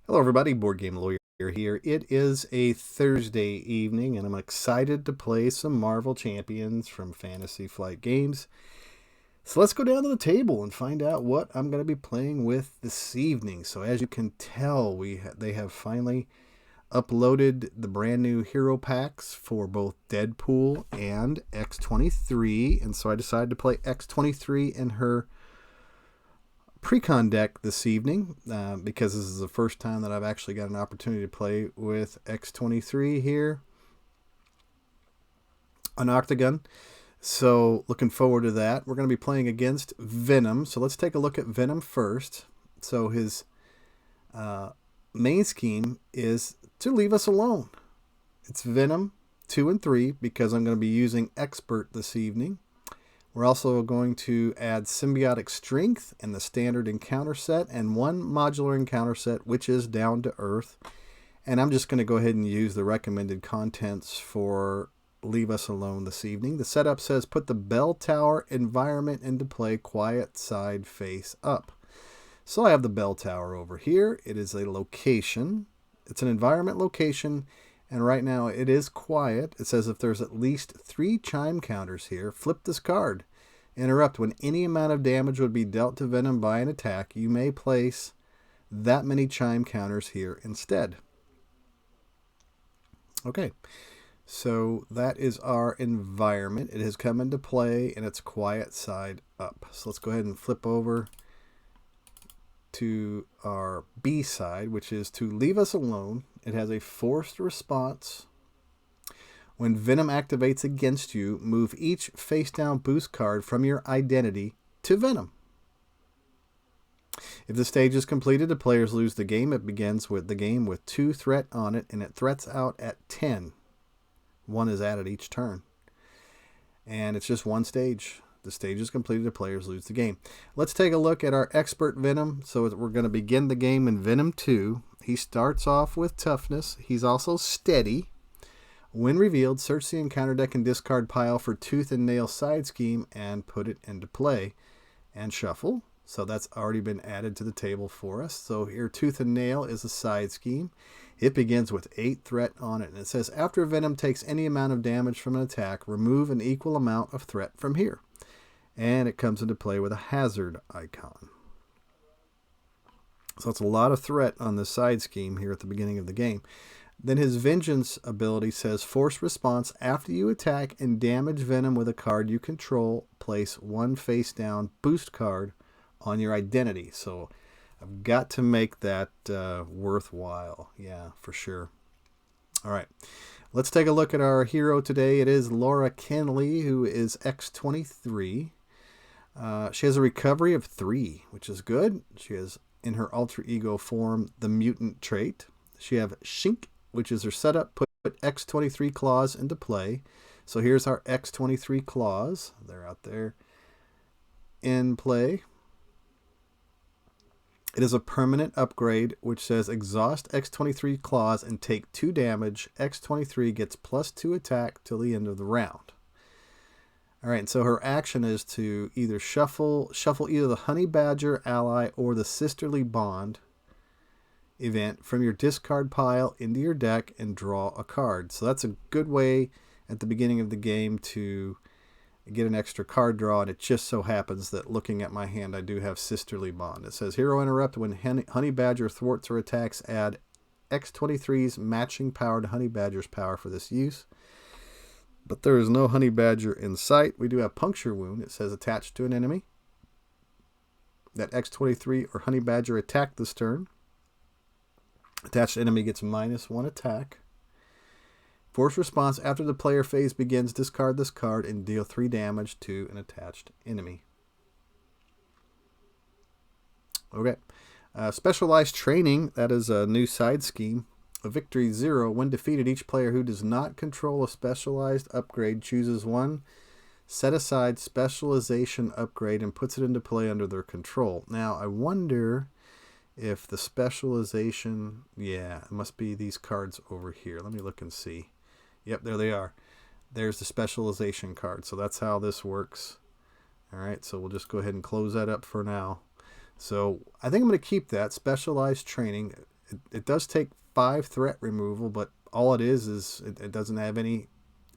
Hello, everybody. Board Game Lawyer here. It is a Thursday evening, and I'm excited to play some Marvel Champions from Fantasy Flight Games. So let's go down to the table and find out what I'm going to be playing with this evening. So as you can tell, they have finally uploaded the brand new hero packs for both Deadpool and X-23, and so I decided to play X-23 in her Precon deck this evening because this is the first time that I've actually got an opportunity to play with X-23 here on Octagon. So looking forward to that. We're going to be playing against Venom. So let's take a look at Venom first. So his main scheme is to leave us alone. It's Venom 2 and 3 because I'm going to be using Expert this evening. We're also going to add Symbiotic Strength in the standard encounter set and one modular encounter set, which is Down to Earth. And I'm just going to go ahead and use the recommended contents for Leave Us Alone this evening. The setup says put the bell tower environment into play, quiet side face up. So I have the bell tower over here. It is a location. It's an environment location. And right now it is quiet. It says if there's at least 3 chime counters here, flip this card. Interrupt. When any amount of damage would be dealt to Venom by an attack, you may place that many chime counters here instead. Okay, so that is our environment. It has come into play and it's quiet side up. So let's go ahead and flip over to our B side, which is to leave us alone. It has a forced response. When Venom activates against you, move each face-down boost card from your identity to Venom. If the stage is completed, the players lose the game. It begins with the game with 2 threat on it, and it threats out at 10. 1 is added each turn. And it's just one stage. The stage is completed, the players lose the game. Let's take a look at our Expert Venom. So we're going to begin the game in Venom 2. He starts off with toughness. He's also steady. When revealed, search the encounter deck and discard pile for Tooth and Nail side scheme and put it into play. And shuffle. So that's already been added to the table for us. So here, Tooth and Nail is a side scheme. It begins with 8 threat on it. And it says, after Venom takes any amount of damage from an attack, remove an equal amount of threat from here. And it comes into play with a hazard icon. So it's a lot of threat on the side scheme here at the beginning of the game. Then his Vengeance ability says, force response. After you attack and damage Venom with a card you control, place 1 face down boost card on your identity. So I've got to make that worthwhile. Yeah, for sure. All right. Let's take a look at our hero today. It is Laura Kenley, who is X-23. She has a recovery of 3, which is good. She has, in her alter ego form, the mutant trait. She have Shink, which is her setup. Put X-23 claws into play. So here's our X-23 claws. They're out there in play. It is a permanent upgrade, which says exhaust X-23 claws and take 2 damage. X-23 gets +2 attack till the end of the round. All right, so her action is to either shuffle either the Honey Badger ally or the Sisterly Bond event from your discard pile into your deck and draw a card. So that's a good way at the beginning of the game to get an extra card draw, and it just so happens that looking at my hand, I do have Sisterly Bond. It says, Hero Interrupt. When Honey Badger thwarts or attacks, add X-23's matching power to Honey Badger's power for this use. But there is no Honey Badger in sight. We do have Puncture Wound. It says attached to an enemy. That X-23 or Honey Badger attack this turn. Attached enemy gets -1 attack. Force response. After the player phase begins, discard this card and deal 3 damage to an attached enemy. Okay. Specialized Training. That is a new side scheme. A victory 0. When defeated, each player who does not control a specialized upgrade chooses 1 set-aside specialization upgrade and puts it into play under their control. Now, I wonder if the specialization... Yeah, it must be these cards over here. Let me look and see. Yep, there they are. There's the specialization card. So that's how this works. All right, so we'll just go ahead and close that up for now. So I think I'm going to keep that. Specialized Training. It does take 5 threat removal, but all it is it doesn't have any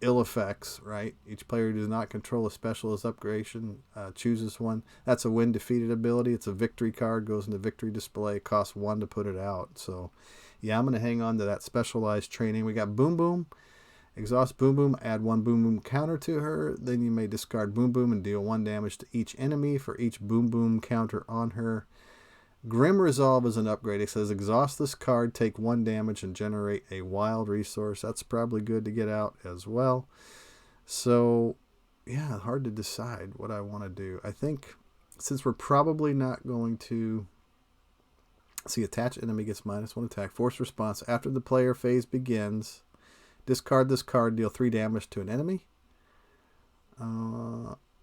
ill effects, right? Each player who does not control a specialist upgradation chooses one. That's a win defeated ability. It's a victory card, goes into victory display, costs 1 to put it out. So yeah, I'm going to hang on to that specialized training. We got Boom Boom. Exhaust Boom Boom, add 1 Boom Boom counter to her. Then you may discard Boom Boom and deal 1 damage to each enemy for each Boom Boom counter on her. Grim Resolve is an upgrade. It says exhaust this card, take 1 damage, and generate a wild resource. That's probably good to get out as well. So, yeah, hard to decide what I want to do. I think since we're probably not going to... See, attached enemy gets -1 attack. Force response. After the player phase begins, discard this card, deal 3 damage to an enemy.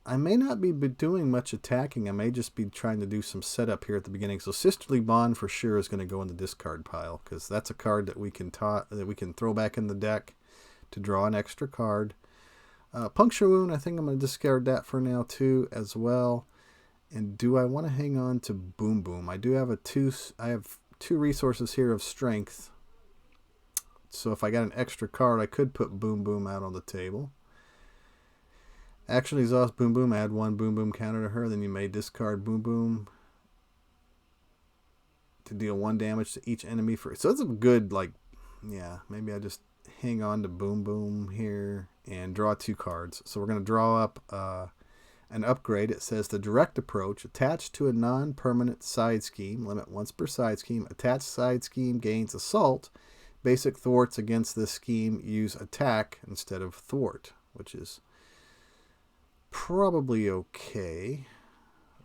I may not be doing much attacking. I may just be trying to do some setup here at the beginning. So Sisterly Bond for sure is going to go in the discard pile, because that's a card that we can throw back in the deck to draw an extra card. Puncture Wound, I think I'm going to discard that for now too as well. And do I want to hang on to Boom Boom? I do have I have 2 resources here of strength. So if I got an extra card, I could put Boom Boom out on the table. Action exhaust Boom Boom, add 1 Boom Boom counter to her. Then you may discard Boom Boom to deal 1 damage to each enemy. So it's a good, like, yeah, maybe I just hang on to Boom Boom here and draw 2 cards. So we're going to draw up an upgrade. It says the direct approach, attached to a non-permanent side scheme, limit once per side scheme. Attached side scheme gains assault. Basic thwarts against this scheme use attack instead of thwart, which is probably okay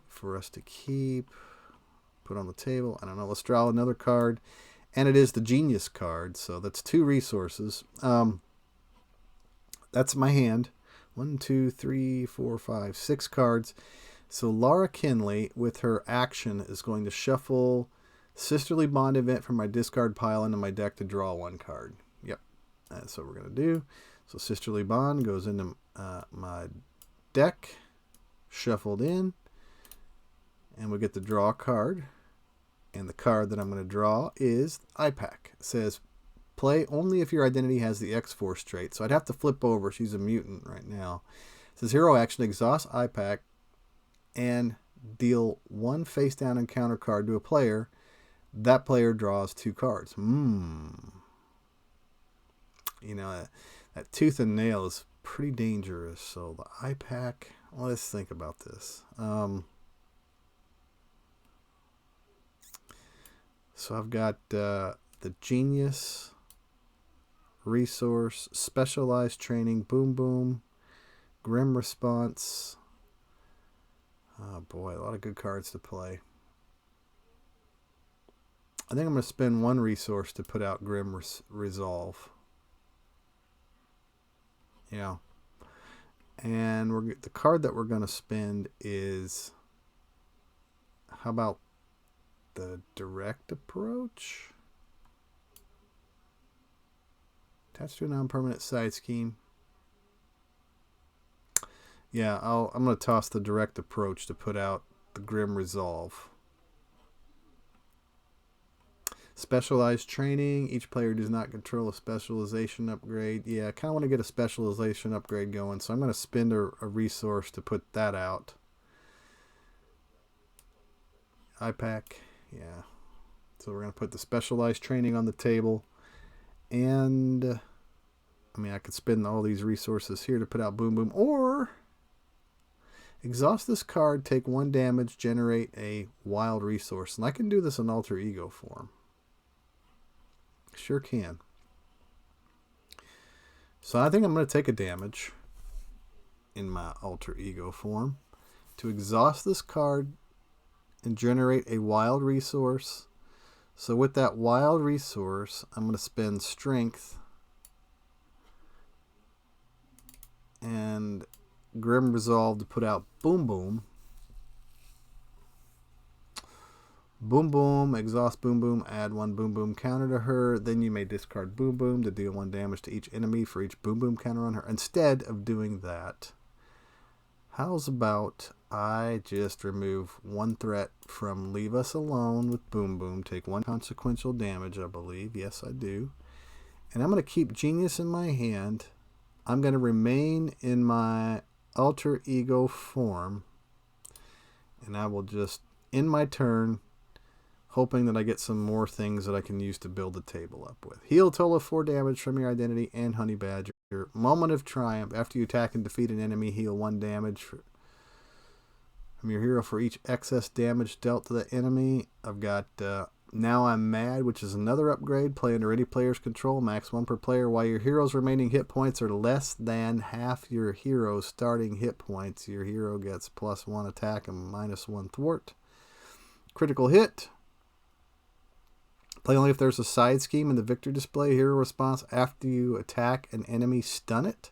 for us to keep, put on the table. I don't know. Let's draw another card, and it is the Genius card. So that's 2 resources. That's my hand. 1, 2, 3, 4, 5, 6 cards. So Laura Kinley, with her action, is going to shuffle Sisterly Bond event from my discard pile into my deck to draw 1 card. Yep, that's what we're going to do. So Sisterly Bond goes into my deck, shuffled in, and we get to draw a card. And the card that I'm going to draw is IPAC. It says play only if your identity has the X-Force trait. So I'd have to flip over. She's a mutant right now. It says hero action, exhaust IPAC, and deal 1 face down encounter card to a player. That player draws 2 cards. You know, that tooth and nail is pretty dangerous. So the IPAC, well, let's think about this. So I've got the Genius resource, specialized training, Boom Boom, Grim Response. Oh boy, a lot of good cards to play. I think I'm going to spend 1 resource to put out Grim Resolve. Yeah. And the card that we're going to spend is, how about the Direct Approach? Attached to a non-permanent side scheme. Yeah, I'm going to toss the Direct Approach to put out the Grim Resolve. Specialized training. Each player does not control a specialization upgrade. Yeah, I kind of want to get a specialization upgrade going, so I'm going to spend a resource to put that out. IPAC. Yeah. So we're going to put the specialized training on the table. And, I mean, I could spend all these resources here to put out Boom Boom. Or, exhaust this card, take 1 damage, generate a wild resource. And I can do this in alter ego form. Sure can. So I think I'm going to take a damage in my alter ego form to exhaust this card and generate a wild resource. So with that wild resource, I'm going to spend strength and Grim Resolve to put out Boom Boom. Boom Boom, exhaust Boom Boom, add 1 Boom Boom counter to her. Then you may discard Boom Boom to deal 1 damage to each enemy for each Boom Boom counter on her. Instead of doing that, how's about I just remove one threat from Leave Us Alone with Boom Boom. Take one consequential damage, I believe. Yes, I do. And I'm going to keep Genius in my hand. I'm going to remain in my alter ego form. And I will just end my turn, hoping that I get some more things that I can use to build the table up with. Heal total of 4 damage from your identity and Honey Badger. Moment of Triumph. After you attack and defeat an enemy, heal 1 damage from your hero for each excess damage dealt to the enemy. I've got Now I'm Mad, which is another upgrade. Play under any player's control, max 1 per player. While your hero's remaining hit points are less than half your hero's starting hit points, your hero gets +1 attack and -1 thwart. Critical hit. Play only if there's a side scheme in the victory display. Hero response after you attack an enemy, stun it.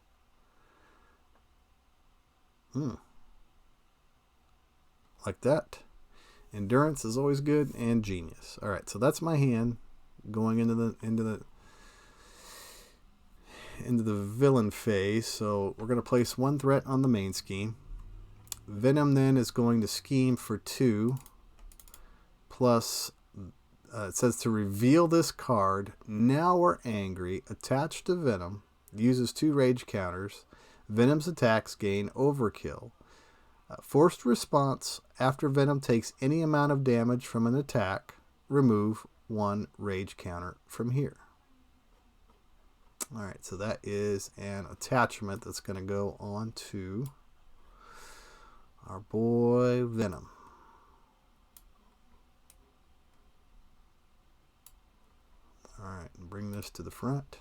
Like that. Endurance is always good, and Genius. All right, so that's my hand going into the villain phase. So we're going to place 1 threat on the main scheme. Venom then is going to scheme for 2, plus it says to reveal this card. Now we're angry. Attached to Venom, uses 2 rage counters. Venom's attacks gain overkill. Forced response. After Venom takes any amount of damage from an attack, remove 1 rage counter from here. All right, so that is an attachment that's going to go on to our boy Venom. All right, bring this to the front.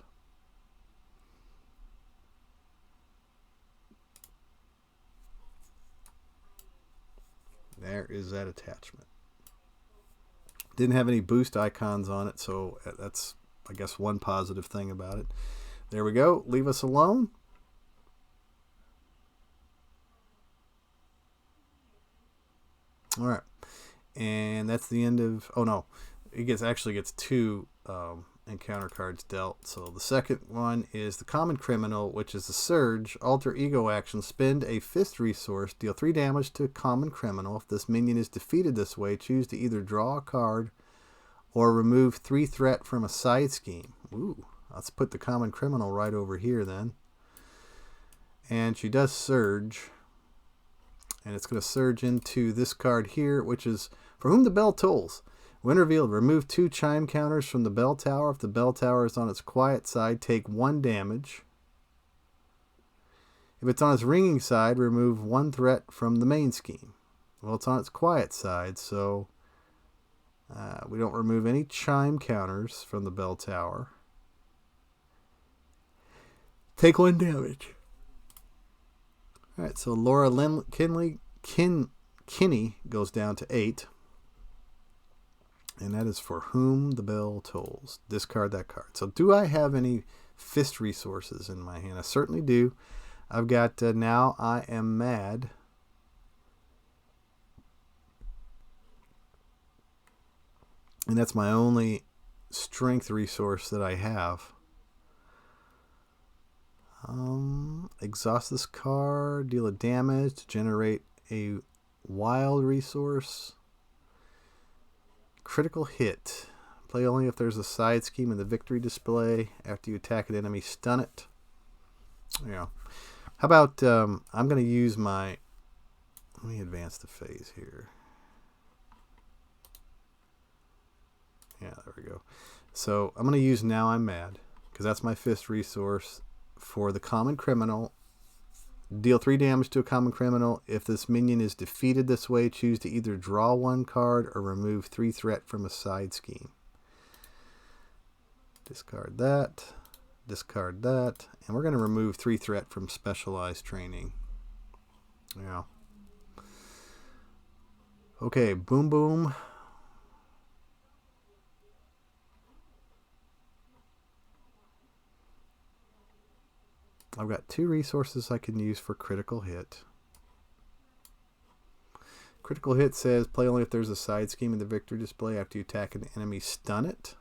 There is that attachment. Didn't have any boost icons on it, so that's, I guess, one positive thing about it. There we go. Leave Us Alone. All right. And that's the end of... Oh, no. It actually gets 2 encounter cards dealt. So the second one is the Common Criminal, which is the Surge. Alter Ego action. Spend a fist resource. Deal 3 damage to a Common Criminal. If this minion is defeated this way, choose to either draw a card or remove 3 threat from a side scheme. Ooh, let's put the Common Criminal right over here then. And she does Surge. And it's going to surge into this card here, which is For Whom the Bell Tolls. When revealed, remove 2 chime counters from the bell tower. If the bell tower is on its quiet side, take 1 damage. If it's on its ringing side, remove 1 threat from the main scheme. Well, it's on its quiet side, so we don't remove any chime counters from the bell tower. Take 1 damage. All right, so Laura Kinney goes down to 8. And that is For Whom the Bell Tolls. Discard that card. So do I have any fist resources in my hand? I certainly do. I've got Now I Am Mad. And that's my only strength resource that I have. Exhaust this card. Deal a damage to generate a wild resource. Critical hit. Play only if there's a side scheme in the victory display. After you attack an enemy, stun it. Yeah. How about I'm going to use my... Let me advance the phase here. Yeah, there we go. So I'm going to use Now I'm Mad, because that's my fist resource for the Common Criminal. Deal 3 damage to a Common Criminal. If this minion is defeated this way, choose to either draw 1 card or remove 3 threat from a side scheme. Discard that. Discard that. And we're going to remove 3 threat from Specialized Training. Yeah. Okay, Boom Boom. I've got 2 resources I can use for critical hit. Critical hit says play only if there's a side scheme in the victory display. After you attack an enemy, stun it.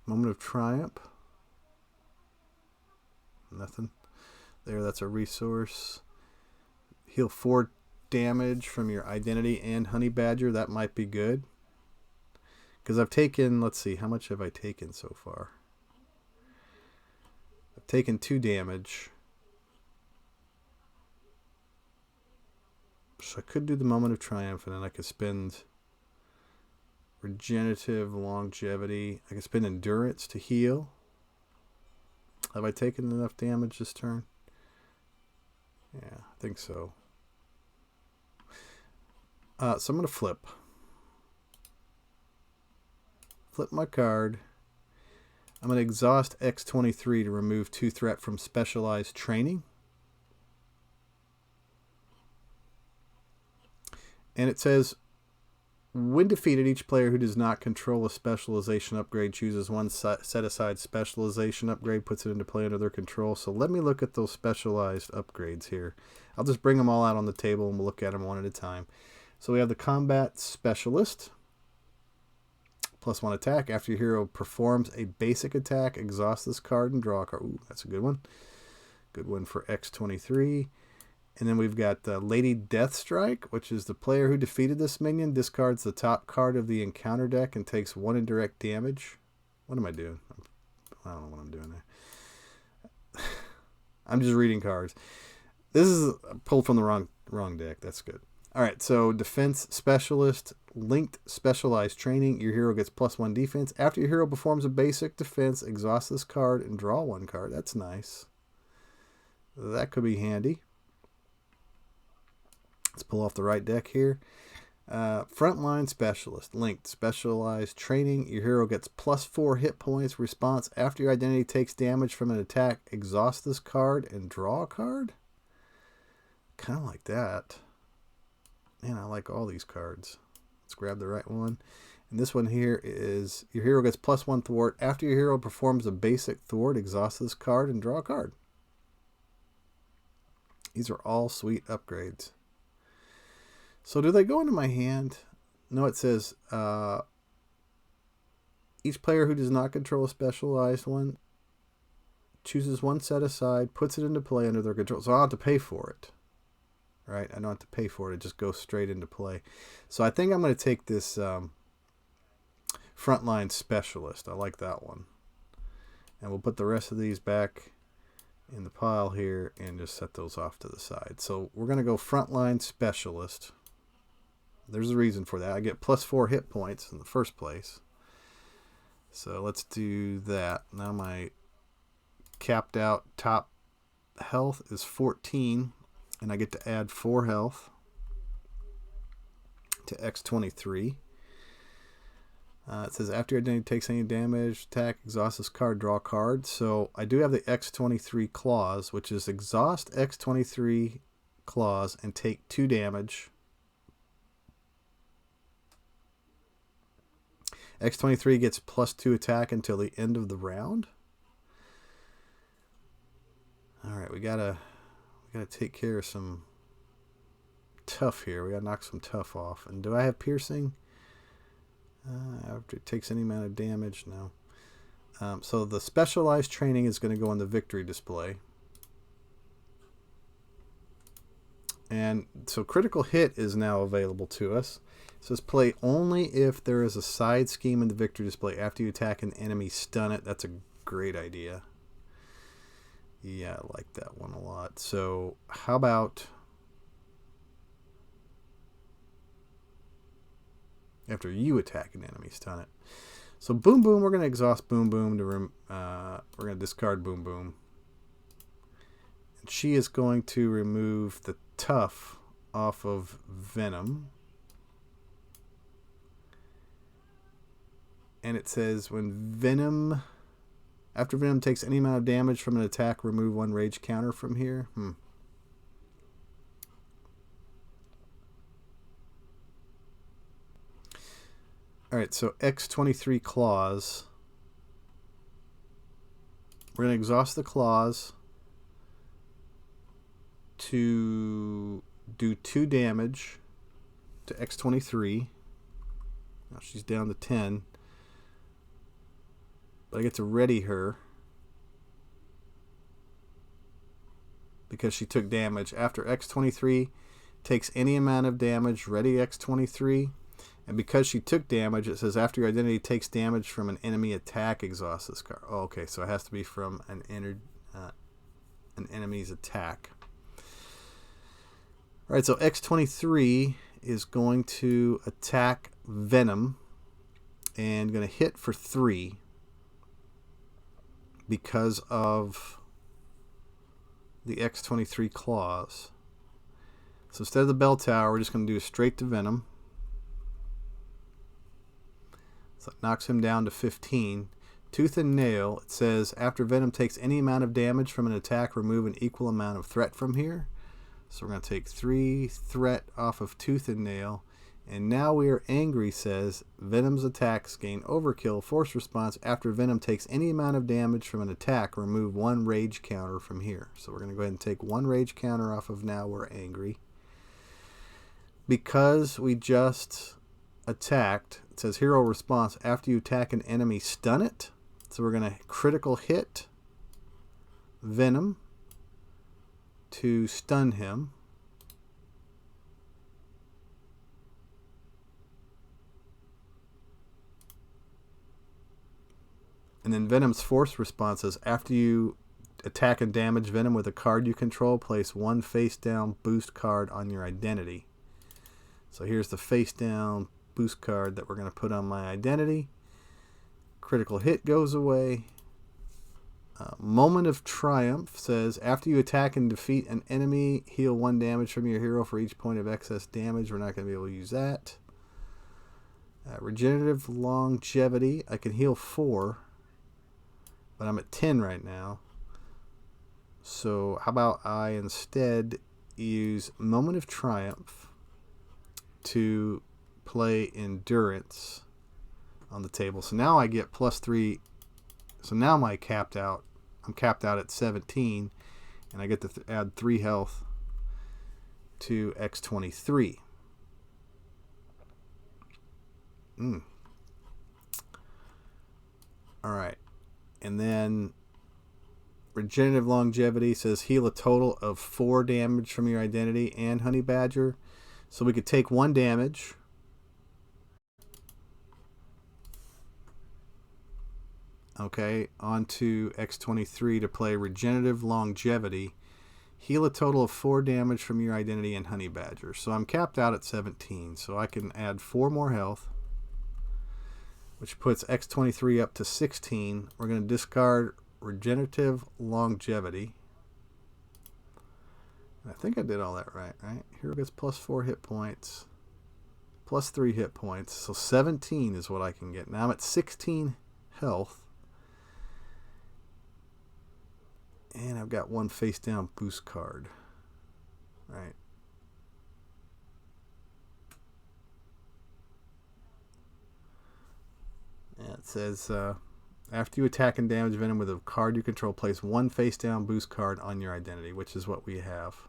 Moment of Triumph. nothing. There, that's a resource. Heal 4 damage from your identity and honey badger. That might be good. Because I've taken, let's see, how much have I taken so far? I've taken 2 damage. So I could do the Moment of Triumph, and then I could spend Regenerative, Longevity. I could spend Endurance to heal. Have I taken enough damage this turn? Yeah, I think so. So I'm going to flip. Flip my card. I'm going to exhaust X-23 to remove 2 threat from Specialized Training. And it says, when defeated, each player who does not control a specialization upgrade chooses one set-aside specialization upgrade, puts it into play under their control. So let me look at those specialized upgrades here. I'll just bring them all out on the table and we'll look at them one at a time. So we have the Combat Specialist. +1 attack. After your hero performs a basic attack, exhaust this card and draw a card. Ooh, that's a good one. Good one for X-23. And then we've got Lady Deathstrike, which is the player who defeated this minion discards the top card of the encounter deck and takes 1 indirect damage. What am I doing? I don't know what I'm doing there. I'm just reading cards. This is pulled from the wrong deck. That's good. All right, so Defense Specialist, linked Specialized Training. Your hero gets +1 defense. After your hero performs a basic defense, exhaust this card and draw 1 card. That's nice. That could be handy. Let's pull off the right deck here. Frontline Specialist, linked Specialized Training. Your hero gets +4 hit points. Response: after your identity takes damage from an attack, exhaust this card and draw a card. Kind of like that. Man, I like all these cards. Let's grab the right one. And this one here is, your hero gets +1 thwart. After your hero performs a basic thwart, exhaust this card and draw a card. These are all sweet upgrades. So do they go into my hand? No, it says each player who does not control a specialized one chooses 1 set aside, puts it into play under their control. So I don't have to pay for it. Right? I don't have to pay for it. It just goes straight into play. So I think I'm going to take this Frontline Specialist. I like that one. And we'll put the rest of these back in the pile here and just set those off to the side. So we're going to go Frontline Specialist. There's a reason for that. I get +4 hit points in the first place. So let's do that. Now my capped out top health is 14. And I get to add 4 health to X-23. It says after your identity takes any damage, attack, exhaust this card, draw a card. So I do have the X-23 clause, which is exhaust X-23 clause and take 2 damage. X-23 gets +2 attack until the end of the round. All right, we gotta take care of some tough here. We gotta knock some tough off. And do I have piercing? After it takes any amount of damage, no. So the Specialized Training is going to go on the victory display. And so critical hit is now available to us. It says play only if there is a side scheme in the victory display. After you attack an enemy, stun it. That's a great idea. Yeah, I like that one a lot. So how about after you attack an enemy, stun it. So Boom Boom, we're going to exhaust Boom Boom to we're going to discard Boom Boom. And she is going to remove the tough off of Venom. And it says when Venom, after Venom takes any amount of damage from an attack, remove 1 rage counter from here. Alright, so X-23 clause. We're going to exhaust the clause to do 2 damage to X-23. Now she's down to 10. But I get to ready her. because she took damage. After X-23 takes any amount of damage, ready X-23. And because she took damage, it says after your identity takes damage from an enemy attack, exhaust this card. Oh, okay, so it has to be from an enemy's attack. All right, so X-23 is going to attack Venom and going to hit for 3 because of the X-23 claws. So instead of the bell tower, we're just going to do straight to Venom. So it knocks him down to 15. Tooth and Nail, it says after Venom takes any amount of damage from an attack, remove an equal amount of threat from here. So we're going to take 3 threat off of Tooth and Nail. And now we are angry, says Venom's attacks gain overkill force response. After Venom takes any amount of damage from an attack, remove 1 rage counter from here. So we're going to go ahead and take 1 rage counter off of now we're angry. Because we just attacked, it says hero response, after you attack an enemy, stun it. So we're going to critical hit Venom to stun him. And then Venom's force response is after you attack and damage Venom with a card you control, place 1 face down boost card on your identity. So here's the face down boost card that we're going to put on my identity. Critical hit goes away. Moment of Triumph says after you attack and defeat an enemy, heal 1 damage from your hero for each point of excess damage. We're not going to be able to use that. Regenerative Longevity, I can heal 4, but I'm at 10 right now. So how about I instead use Moment of Triumph to play Endurance on the table. So now I get +3. So now I'm capped out at 17, and I get to add 3 health to X-23. All right, and then Regenerative Longevity says heal a total of 4 damage from your identity and Honey Badger. So we could take 1 damage. Okay, onto X-23 to play Regenerative Longevity. Heal a total of 4 damage from your identity and Honey Badger. So I'm capped out at 17, so I can add 4 more health, which puts X-23 up to 16. We're going to discard Regenerative Longevity. I think I did all that right? Hero gets +4 hit points, +3 hit points. So 17 is what I can get. Now I'm at 16 health. And I've got 1 face down boost card. Right. Yeah, it says after you attack and damage Venom with a card you control, place 1 face down boost card on your identity, which is what we have.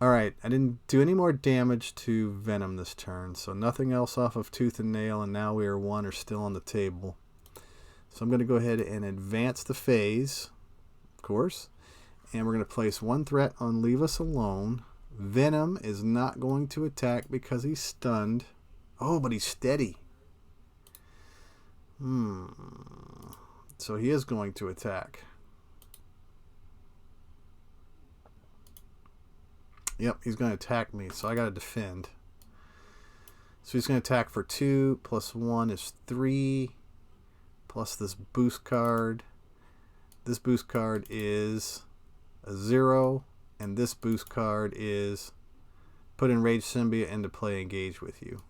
Alright, I didn't do any more damage to Venom this turn, so nothing else off of Tooth and Nail, and now we are 1 are still on the table. So I'm going to go ahead and advance the phase, of course, and we're going to place 1 threat on Leave Us Alone. Venom is not going to attack because he's stunned. Oh, but he's steady. So he is going to attack. Yep, he's going to attack me, so I got to defend. So he's going to attack for 2, +1 is 3, plus this boost card. This boost card is a 0, and this boost card is put Enraged Symbiote into play, engage with you.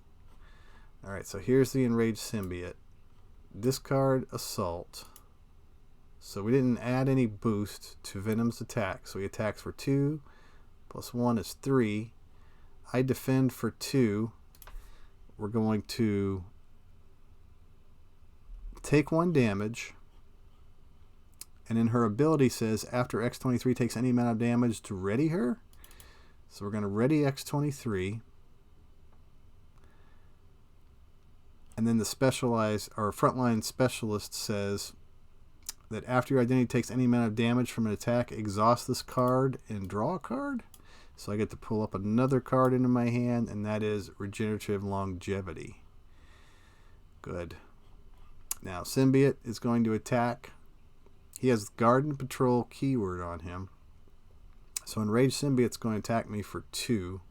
Alright, so here's the Enraged Symbiote. Discard Assault. So we didn't add any boost to Venom's attack, so he attacks for 2, +1 is 3. I defend for 2. We're going to take 1 damage, and then her ability says after X-23 takes any amount of damage to ready her. So we're going to ready X-23, and then the specialized or frontline specialist says that after your identity takes any amount of damage from an attack, exhaust this card and draw a card. So I get to pull up another card into my hand, and that is Regenerative Longevity. Good. Now, Symbiote is going to attack. He has Garden Patrol keyword on him. So Enraged Symbiote's going to attack me for 2.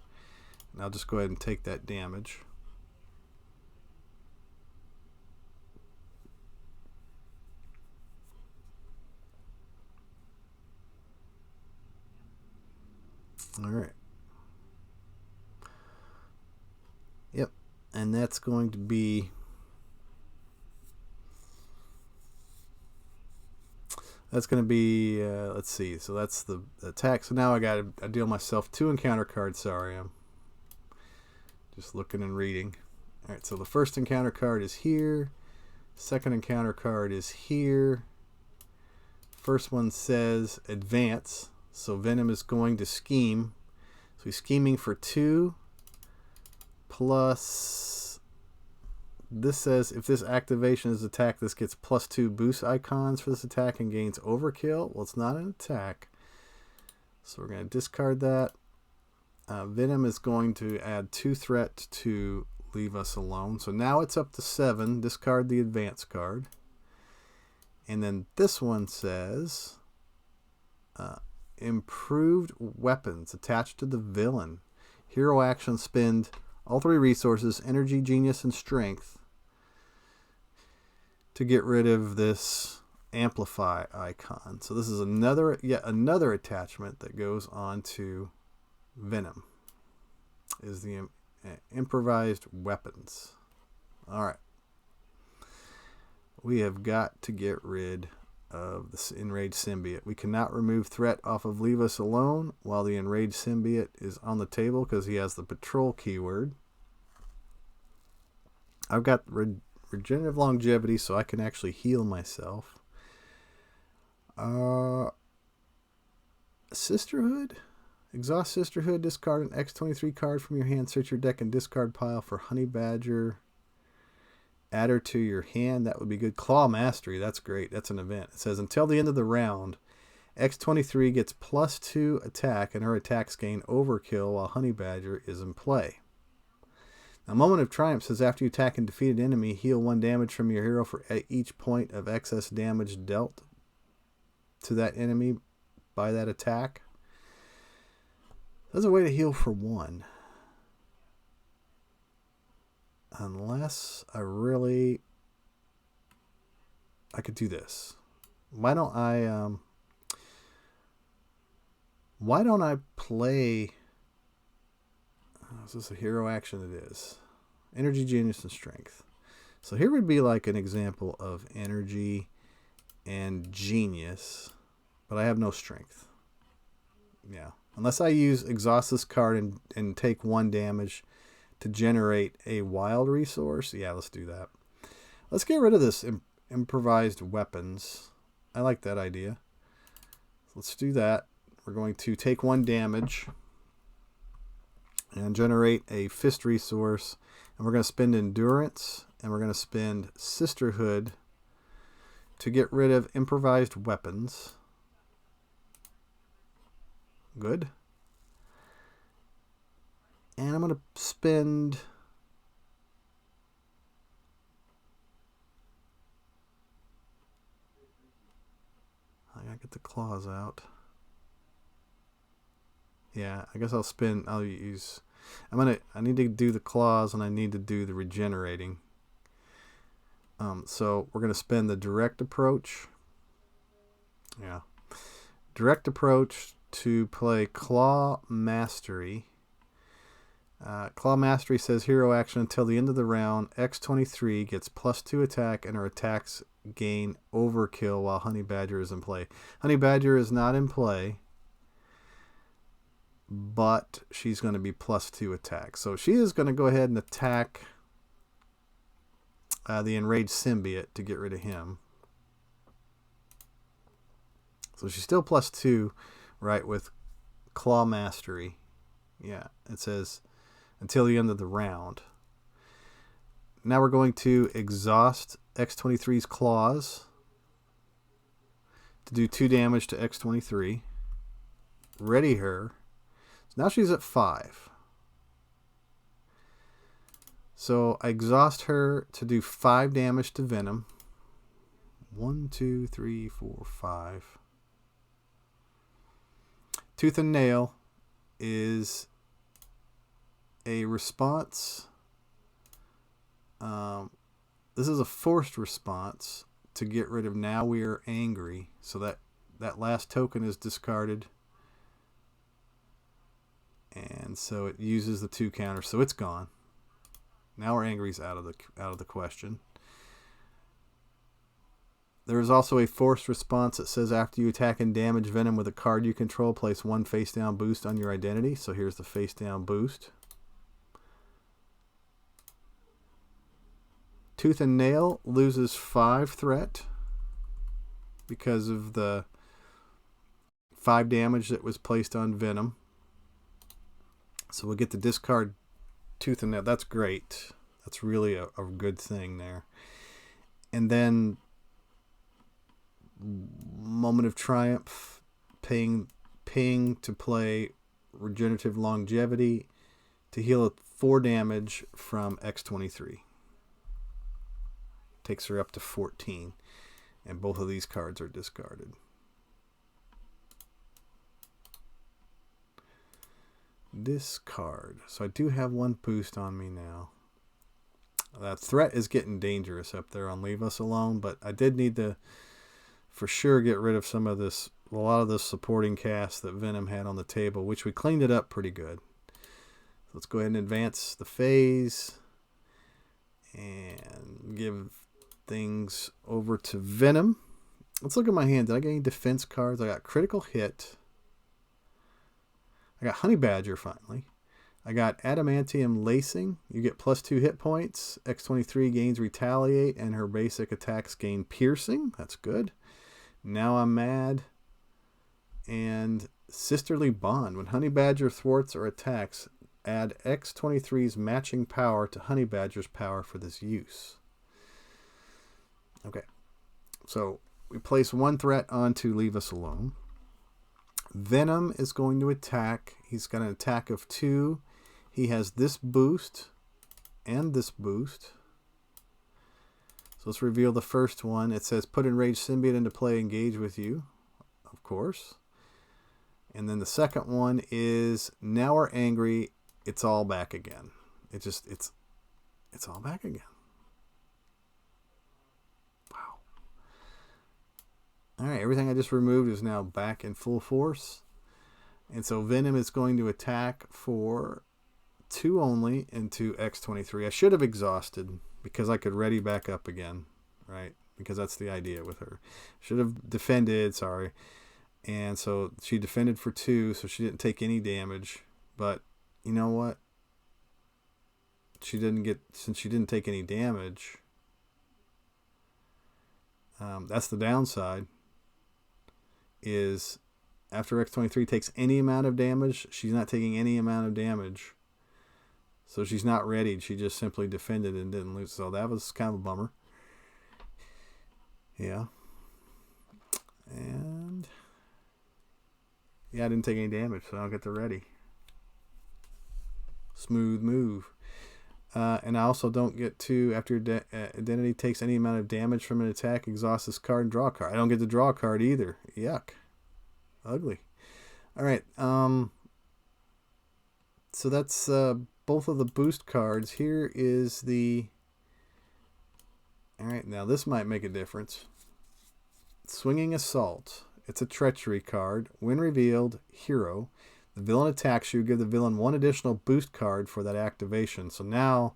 And I'll just go ahead and take that damage. All right. Yep. And that's going to be... That's going to be, let's see, so that's the attack. So now I deal myself 2 encounter cards. Sorry, I'm just looking and reading. All right, so the first encounter card is here. Second encounter card is here. First one says advance. So Venom is going to scheme. So he's scheming for 2 plus... This says if this activation is attack, this gets +2 boost icons for this attack and gains overkill. Well, it's not an attack. So we're going to discard that. Venom is going to add 2 threat to leave us alone. So now it's up to 7. Discard the advance card. And then this one says improved weapons attached to the villain. Hero action, spend all 3 resources, energy, genius, and strength, to get rid of this amplify icon. So this is yet another attachment that goes on to Venom, is the improvised weapons. All right. We have got to get rid of this enraged symbiote. We cannot remove threat off of leave us alone while the enraged symbiote is on the table because he has the patrol keyword. I've got regenerative longevity, so I can actually heal myself. Sisterhood? Exhaust Sisterhood. Discard an X-23 card from your hand. Search your deck and discard pile for Honey Badger. Add her to your hand. That would be good. Claw Mastery. That's great. That's an event. It says until the end of the round, X-23 gets +2 attack, and her attacks gain overkill while Honey Badger is in play. A Moment of Triumph says after you attack and defeat an enemy, heal 1 damage from your hero for each point of excess damage dealt to that enemy by that attack. There's a way to heal for 1. Unless I could do this. Why don't I play... Is this a hero action? It is. Energy, genius, and strength. So here would be like an example of energy and genius, but I have no strength. Yeah. Unless I use exhaust this card and take 1 damage to generate a wild resource. Yeah, let's do that. Let's get rid of this improvised weapons. I like that idea. Let's do that. We're going to take 1 damage and generate a fist resource, and we're going to spend endurance, and we're going to spend sisterhood to get rid of improvised weapons. Good. And I'm going to spend... I gotta get the claws out. Yeah, I guess I'll use... I need to do the claws, and I need to do the regenerating. So we're going to spend the direct approach. Yeah. Direct approach to play Claw Mastery. Claw Mastery says hero action until the end of the round. X-23 gets +2 attack, and her attacks gain overkill while Honey Badger is in play. Honey Badger is not in play, but she's going to be +2 attack. So she is going to go ahead and attack the enraged symbiote to get rid of him. So she's still +2, right, with Claw Mastery. Yeah, it says until the end of the round. Now we're going to exhaust X-23's claws. to do 2 damage to X-23. Ready her. So now she's at 5. So I exhaust her to do 5 damage to Venom. 1, 2, 3, 4, 5. Tooth and Nail is a response. This is a forced response to get rid of Now We Are Angry. So that last token is discarded. And so it uses the 2 counter, so it's gone. Now We're Angry is out of the question. There is also a forced response that says after you attack and damage Venom with a card you control, place 1 face down boost on your identity. So here's the face down boost. Tooth and Nail loses 5 threat because of the 5 damage that was placed on Venom. So we'll get to discard Tooth and Nail. That's great. That's really a good thing there. And then Moment of Triumph, paying to play Regenerative Longevity to heal 4 damage from X-23. Takes her up to 14. And both of these cards are discarded. Discard. So I do have 1 boost on me now. That threat is getting dangerous up there on Leave Us Alone, but I did need to for sure get rid of some of this, a lot of this supporting cast that Venom had on the table, which we cleaned it up pretty good. Let's go ahead and advance the phase and give things over to Venom. Let's look at my hand. Did I get any defense cards? I got Critical Hit. I got Honey Badger finally. I got Adamantium Lacing. You get +2 hit points. X-23 gains Retaliate, and her basic attacks gain Piercing. That's good. Now I'm Mad. And Sisterly Bond. When Honey Badger thwarts or attacks, add X-23's matching power to Honey Badger's power for this use. Okay. So we place 1 threat onto Leave Us Alone. Venom is going to attack. He's got an attack of 2. He has this boost and this boost. So let's reveal the first one. It says put Enraged Symbiote into play, engage with you. Of course. And then the second one is Now We're Angry. It's all back again. It's all back again. Wow. All right, everything I just removed is now back in full force. And so Venom is going to attack for 2 only into X-23. I should have exhausted because I could ready back up again, right? Because that's the idea with her. Should have defended, sorry. And so she defended for 2, so she didn't take any damage. But you know what? She didn't get, since she didn't take any damage, that's the downside, is after X-23 takes any amount of damage, she's not taking any amount of damage. So she's not readied. She just simply defended and didn't lose. So that was kind of a bummer. Yeah. And yeah, I didn't take any damage, so I don't get the ready. Smooth move. And I also don't get to, after identity takes any amount of damage from an attack, exhaust this card and draw a card. I don't get to draw a card either. Yuck. Ugly. All right. So that's both of the boost cards. Here is the... All right, now this might make a difference. Swinging Assault. It's a treachery card. When revealed, hero. The villain attacks you. Give the villain 1 additional boost card for that activation. So now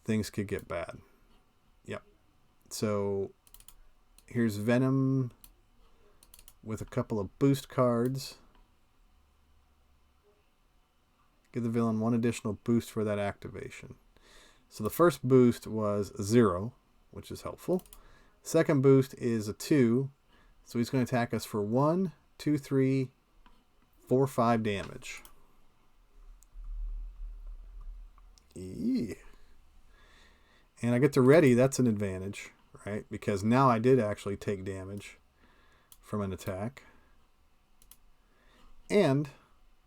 things could get bad. Yep. So here's Venom with a couple of boost cards. Give the villain 1 additional boost for that activation. So the first boost was 0, which is helpful. Second boost is a 2. So he's going to attack us for 1, 2, 3, 4, 5 damage. Yeah. And I get to ready. That's an advantage, right? Because now I did actually take damage from an attack. And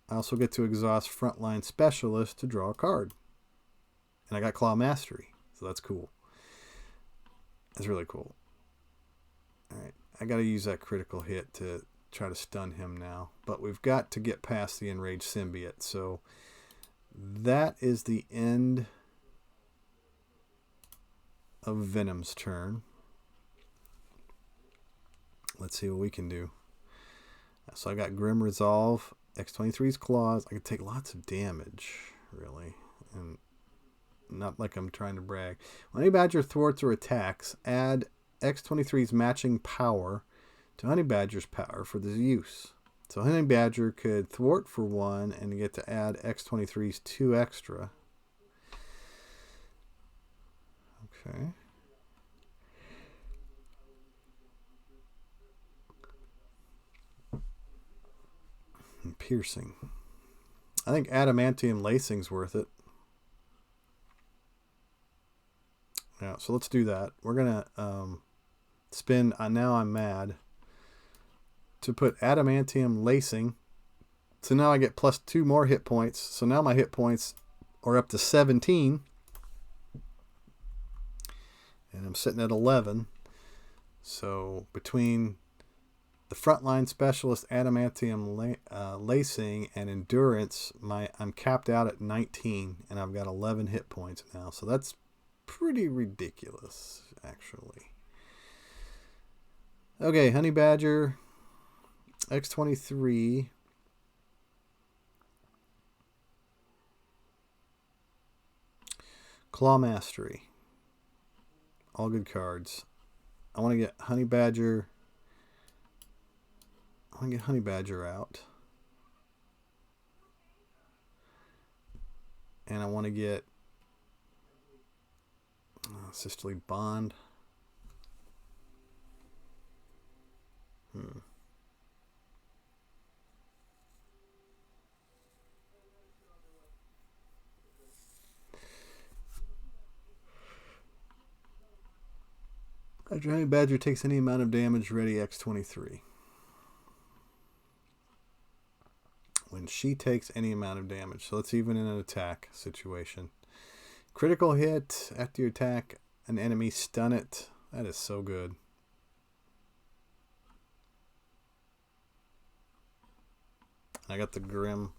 I also get to exhaust Frontline Specialist to draw a card. And I got Claw Mastery, so that's cool. That's really cool. Alright, I got to use that critical hit to try to stun him now. But we've got to get past the Enraged Symbiote. So that is the end of Venom's turn. Let's see what we can do. So I got Grim Resolve, X-23's Claws. I can take lots of damage, really. And not like I'm trying to brag. When Honey Badger thwarts or attacks, add X-23's matching power to Honey Badger's power for this use. So Honey Badger could thwart for 1 and get to add X-23's 2 extra. Okay. And piercing. I think adamantium lacing's worth it. Yeah, so let's do that. We're gonna spin Now I'm Mad to put adamantium lacing. So now I get plus 2 more hit points. So now my hit points are up to 17. And I'm sitting at 11. So between the Frontline Specialist, adamantium lacing, and endurance, I'm capped out at 19, and I've got 11 hit points now. So that's pretty ridiculous, actually. Okay, Honey Badger, X-23. Claw Mastery. All good cards. I want to get Honey Badger. I want to get Honey Badger out. And I want to get Sisterly Bond. After Honey Badger takes any amount of damage, ready X-23. When she takes any amount of damage. So let's even in an attack situation. Critical hit. After you attack an enemy, stun it. That is so good. I got the Grim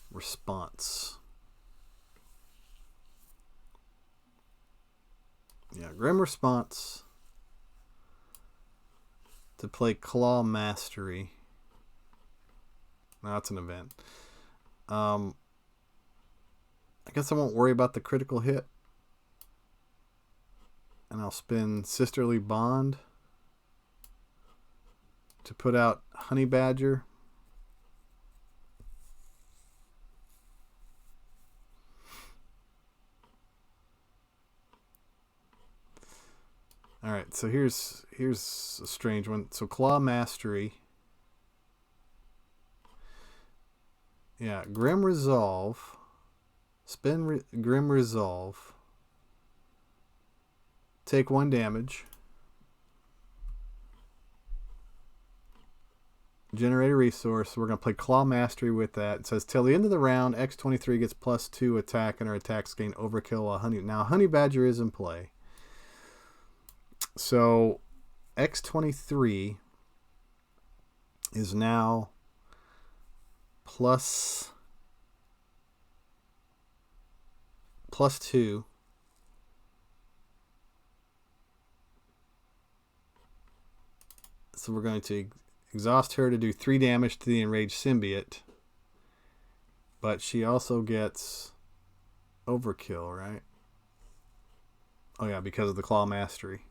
Response. Yeah, Grim Response to play Claw Mastery. No, it's an event. I guess I won't worry about the critical hit. And I'll spin Sisterly Bond to put out Honey Badger. Alright, so here's a strange one. So Claw Mastery. Yeah, Grim Resolve. Spin Grim Resolve. Take 1 damage. Generate a resource. We're going to play Claw Mastery with that. It says, till the end of the round, X-23 gets plus 2 attack and her attacks gain overkill while Now, Honey Badger is in play. So, X-23 is now plus 2. So we're going to exhaust her to do 3 damage to the Enraged Symbiote. But she also gets overkill, right? Oh yeah, because of the Claw Mastery.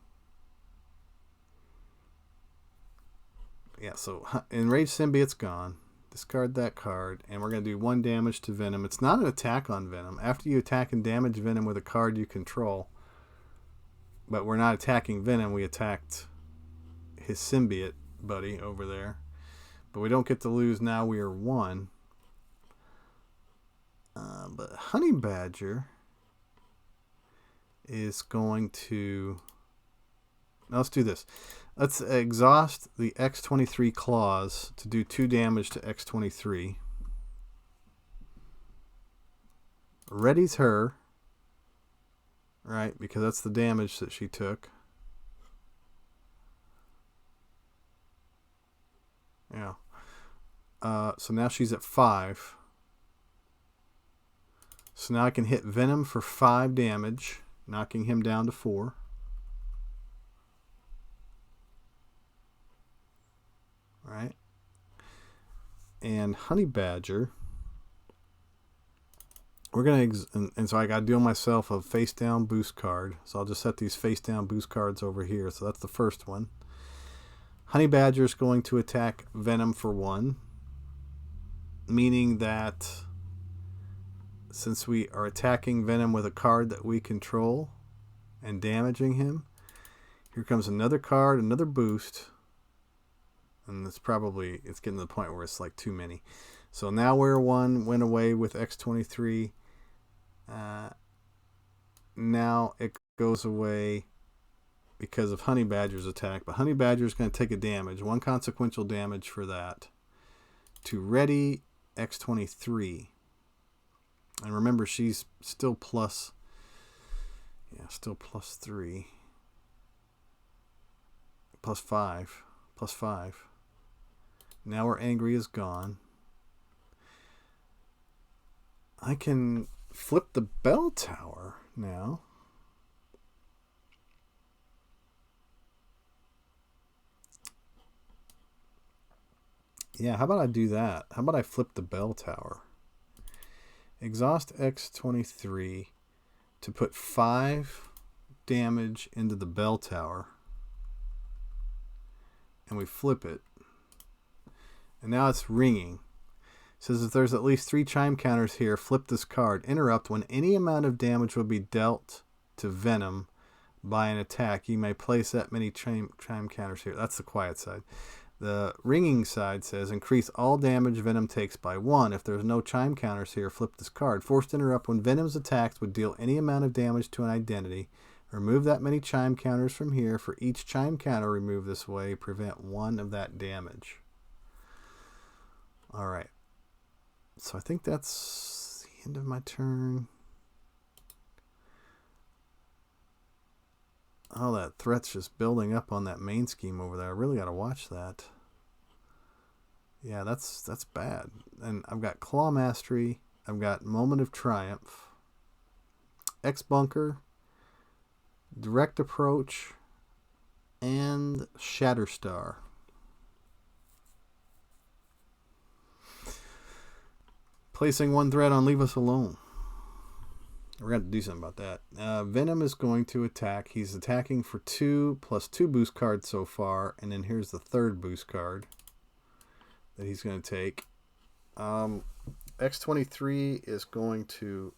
Yeah, so Enraged Symbiote's gone. Discard that card, and we're going to do 1 damage to Venom. It's not an attack on Venom. After you attack and damage Venom with a card you control, but we're not attacking Venom, we attacked his symbiote buddy over there. But we don't get to lose now, we are 1. But Honey Badger is going to... Now let's do this. Let's exhaust the X-23 claws to do 2 damage to X-23. Readies her, right, because that's the damage that she took. Yeah. So now she's at 5. So now I can hit Venom for 5 damage, knocking him down to 4. Right. And Honey Badger, we're going to, and so I got to deal myself a face down boost card. So I'll just set these face down boost cards over here. So that's the first one. Honey Badger is going to attack Venom for 1, meaning that since we are attacking Venom with a card that we control and damaging him, here comes another card, another boost. And it's getting to the point where it's like too many. So now where 1 went away with X-23, now it goes away because of Honey Badger's attack. But Honey Badger is going to take a damage, 1 consequential damage for that, to ready X-23. And remember, she's still plus, still plus 3, plus 5, plus 5. Now her angry is gone. I can flip the bell tower now. Yeah, how about I do that? How about I flip the bell tower? Exhaust X-23 to put 5 damage into the bell tower. And we flip it. And now it's ringing. It says if there's at least 3 chime counters here, flip this card. Interrupt when any amount of damage will be dealt to Venom by an attack. You may place that many chime counters here. That's the quiet side. The ringing side says increase all damage Venom takes by 1. If there's no chime counters here, flip this card. Forced interrupt when Venom's attacks would deal any amount of damage to an identity. Remove that many chime counters from here. For each chime counter removed this way, prevent 1 of that damage. All right. So I think that's the end of my turn. Oh, that threat's just building up on that main scheme over there. I really got to watch that. Yeah, that's bad. And I've got Claw Mastery. I've got Moment of Triumph. X-Bunker. Direct Approach. And Shatterstar. Placing 1 threat on Leave Us Alone. We're going to do something about that. Venom is going to attack. He's attacking for 2 plus 2 boost cards so far. And then here's the 3rd boost card that he's going to take. X-23 is going to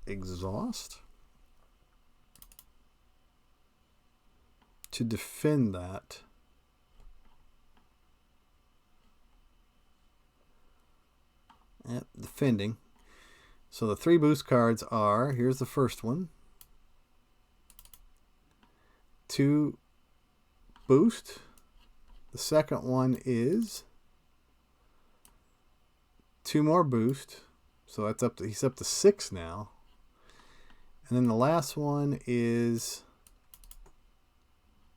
exhaust to defend that. Yep, defending. So the 3 boost cards are, here's the first one. 2 boost. The second one is 2 more boost. So that's he's up to 6 now. And then the last one is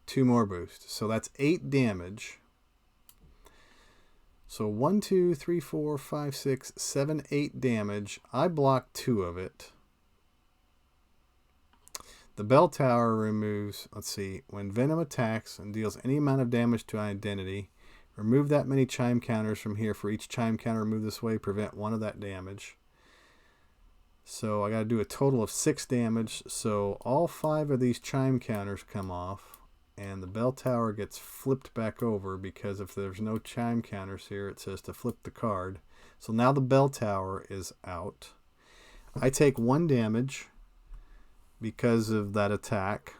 2 more boost. So that's 8 damage. So 1, 2, 3, 4, 5, 6, 7, 8 damage. I blocked 2 of it. The bell tower removes, let's see, when Venom attacks and deals any amount of damage to an identity, remove that many chime counters from here. For each chime counter removed this way, prevent 1 of that damage. So I got to do a total of 6 damage. So all 5 of these chime counters come off. And the bell tower gets flipped back over because if there's no chime counters here, it says to flip the card. So now the bell tower is out. I take 1 damage because of that attack.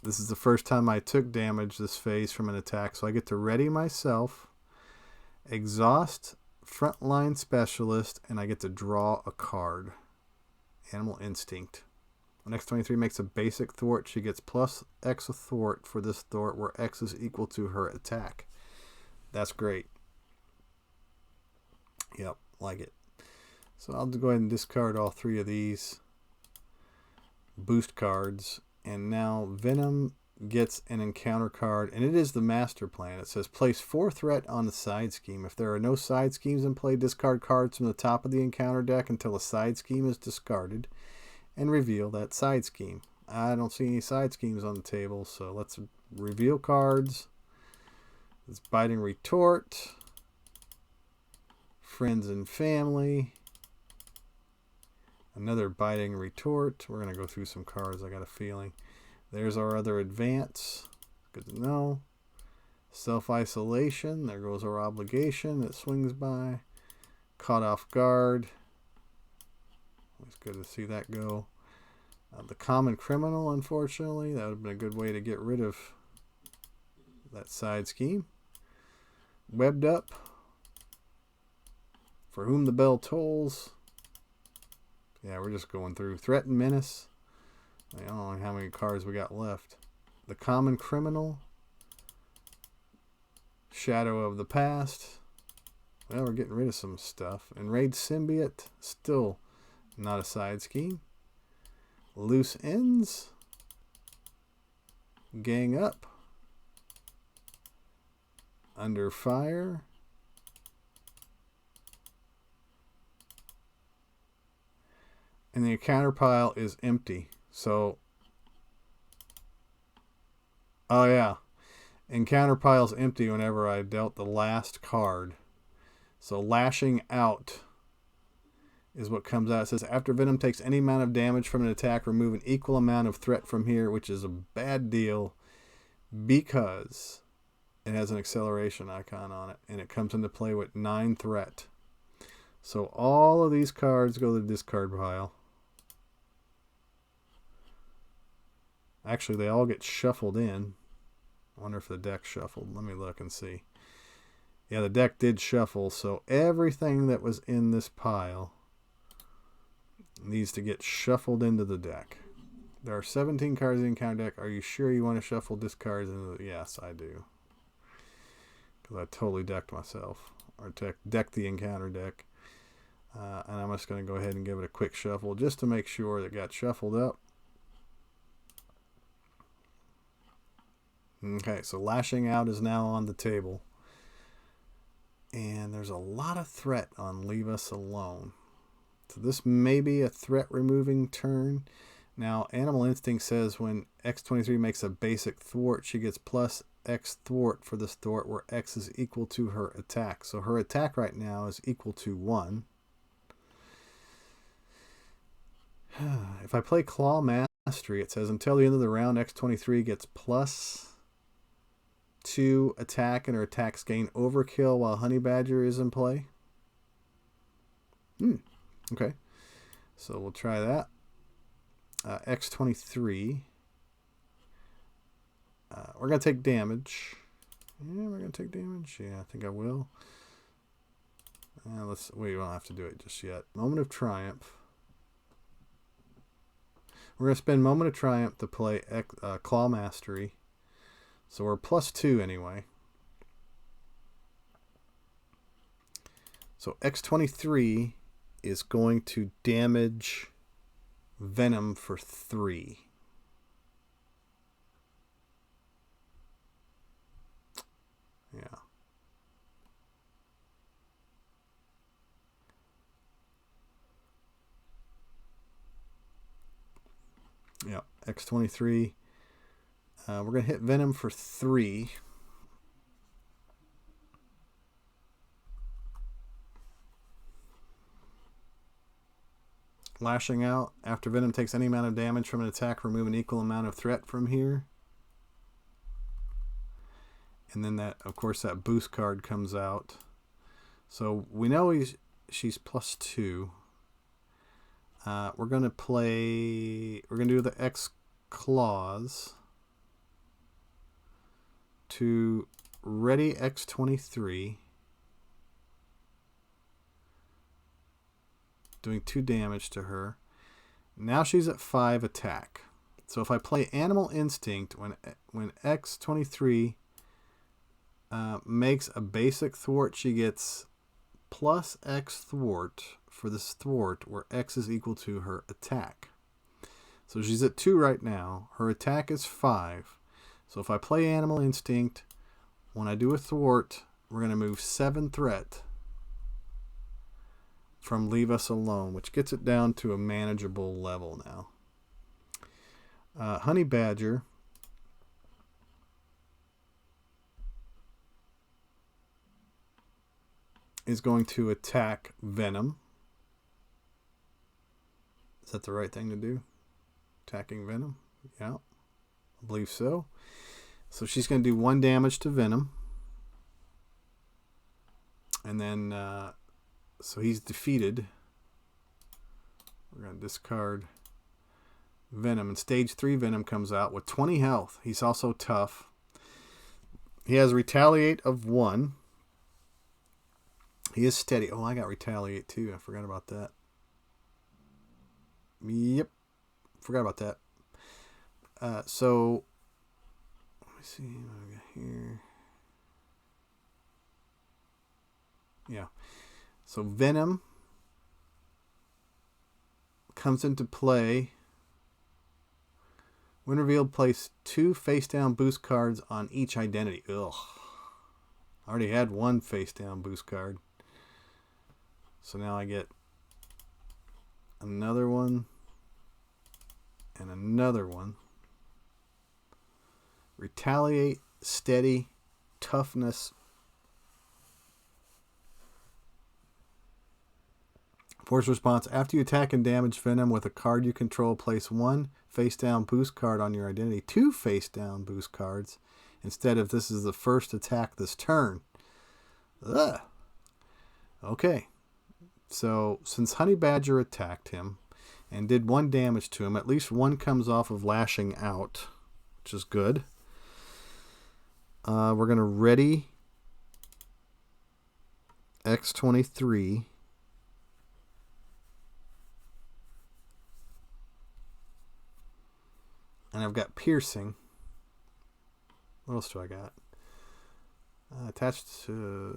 This is the first time I took damage this phase from an attack, so I get to ready myself, exhaust Frontline Specialist, and I get to draw a card. Animal Instinct. When X-23 makes a basic thwart, she gets plus X a thwart for this thwart, where X is equal to her attack. That's great. Yep, like it. So I'll go ahead and discard all 3 of these boost cards. And now Venom gets an encounter card, and it is the master plan. It says place 4 threat on the side scheme. If there are no side schemes in play, discard cards from the top of the encounter deck until a side scheme is discarded, and reveal that side scheme. I don't see any side schemes on the table, so let's reveal cards. It's Biting Retort, Friends and Family, another Biting Retort. We're going to go through some cards, I got a feeling. There's our other advance. Good to know. Self-isolation. There goes our obligation that swings by. Caught off guard. Always good to see that go. The common criminal, unfortunately. That would have been a good way to get rid of that side scheme. Webbed up. For Whom the Bell Tolls. Yeah, we're just going through. Threat and Menace. I don't know how many cards we got left. The Common Criminal. Shadow of the Past. Well, we're getting rid of some stuff. Enraged Symbiote. Still not a side scheme. Loose Ends. Gang Up. Under Fire. And the encounter pile is empty. So, oh yeah, encounter pile's empty whenever I dealt the last card. So Lashing Out is what comes out. It says after Venom takes any amount of damage from an attack, remove an equal amount of threat from here, which is a bad deal because it has an acceleration icon on it, and it comes into play with 9 threat. So all of these cards go to the discard pile. Actually, they all get shuffled in. I wonder if the deck shuffled. Let me look and see. Yeah, the deck did shuffle, so everything that was in this pile needs to get shuffled into the deck. There are 17 cards in the encounter deck. Are you sure you want to shuffle discards into the... Yes, I do. Because I totally decked myself. Or decked the encounter deck. And I'm just going to go ahead and give it a quick shuffle just to make sure that it got shuffled up. Okay, so Lashing Out is now on the table. And there's a lot of threat on Leave Us Alone. So this may be a threat removing turn. Now, Animal Instinct says when X-23 makes a basic thwart, she gets plus X thwart for this thwart, where X is equal to her attack. So her attack right now is equal to 1. If I play Claw Mastery, it says until the end of the round, X-23 gets plus 2 attack, and her attacks gain overkill while Honey Badger is in play. Okay. So we'll try that. X-23. We're going to take damage. Yeah, we're going to take damage. Yeah, I think I will. We don't have to do it just yet. Moment of Triumph. We're going to spend Moment of Triumph to play Claw Mastery. So we're plus 2 anyway. So X-23 is going to damage Venom for 3. Yeah. Yeah, X-23. We're going to hit Venom for 3. Lashing Out. After Venom takes any amount of damage from an attack, remove an equal amount of threat from here. And then that, of course, that boost card comes out. So we know she's plus 2. We're going to do the X Claws to ready X-23, doing 2 damage to her. Now she's at 5 attack. So if I play Animal Instinct, when X-23 makes a basic thwart, she gets plus X thwart for this thwart where X is equal to her attack. So she's at 2 right now. Her attack is 5. So if I play Animal Instinct, when I do a thwart, we're going to move 7 threat from Leave Us Alone, which gets it down to a manageable level now. Honey Badger is going to attack Venom. Is that the right thing to do? Attacking Venom? Yeah, I believe so. So she's going to do 1 damage to Venom. And then, so he's defeated. We're going to discard Venom. And stage 3 Venom comes out with 20 health. He's also tough. He has Retaliate of 1. He is steady. Oh, I got Retaliate too. I forgot about that. Yep. Forgot about that. So, let me see what I got here. Yeah. So Venom comes into play. When revealed, place 2 face-down boost cards on each identity. Ugh. I already had 1 face-down boost card. So now I get another one and another one. Retaliate, steady, toughness. Force response. After you attack and damage Venom with a card you control, place 1 face-down boost card on your identity. 2 face-down boost cards instead if this is the first attack this turn. Ugh. Okay. So, since Honey Badger attacked him and did 1 damage to him, at least 1 comes off of lashing out, which is good. We're going to ready X-23. And I've got piercing. What else do I got? Attached to...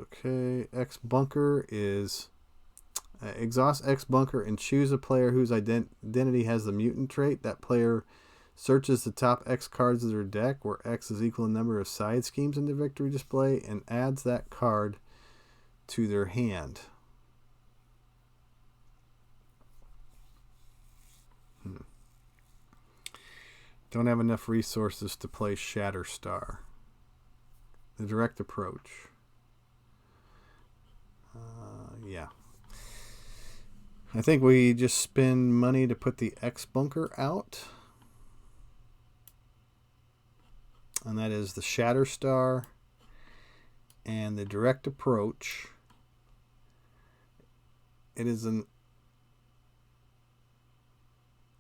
Okay. X bunker is... exhaust X bunker and choose a player whose identity has the mutant trait. That player searches the top X cards of their deck, where X is equal to the number of side schemes in the victory display, and adds that card to their hand. Don't have enough resources to play Shatterstar. The direct approach. Yeah. I think we just spend money to put the X bunker out. And that is the Shatterstar and the direct approach. It is an...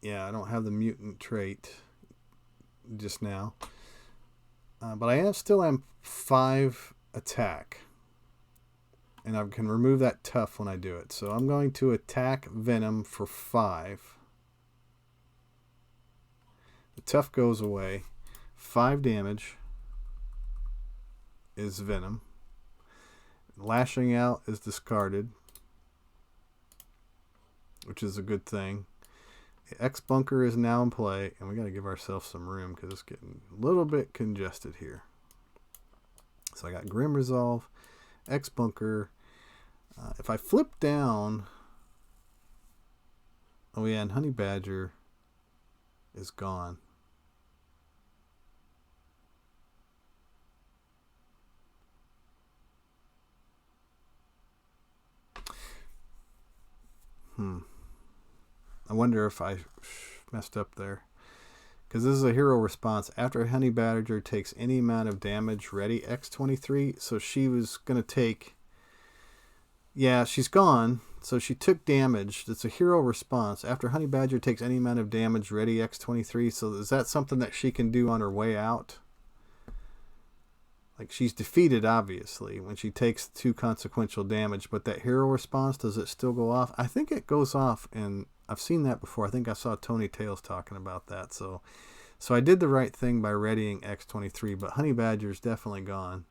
Yeah, I don't have the mutant trait just now. But I still am 5 attack. And I can remove that tough when I do it. So I'm going to attack Venom for 5. The tough goes away. 5 damage is Venom. Lashing out is discarded, which is a good thing. The X bunker is now in play, and we got to give ourselves some room because it's getting a little bit congested here. So I got Grim Resolve, X bunker. If I flip down, oh yeah, and Honey Badger is gone. I wonder if I messed up there. Because this is a hero response. After Honey Badger takes any amount of damage, ready X-23. So she was going to take... Yeah, she's gone. So she took damage. It's a hero response. After Honey Badger takes any amount of damage, ready X-23. So is that something that she can do on her way out? Like, she's defeated, obviously, when she takes 2 consequential damage, but that hero response, does it still go off? I think it goes off, and I've seen that before. I think I saw Tony Tales talking about that. So I did the right thing by readying X-23, but Honey Badger's definitely gone,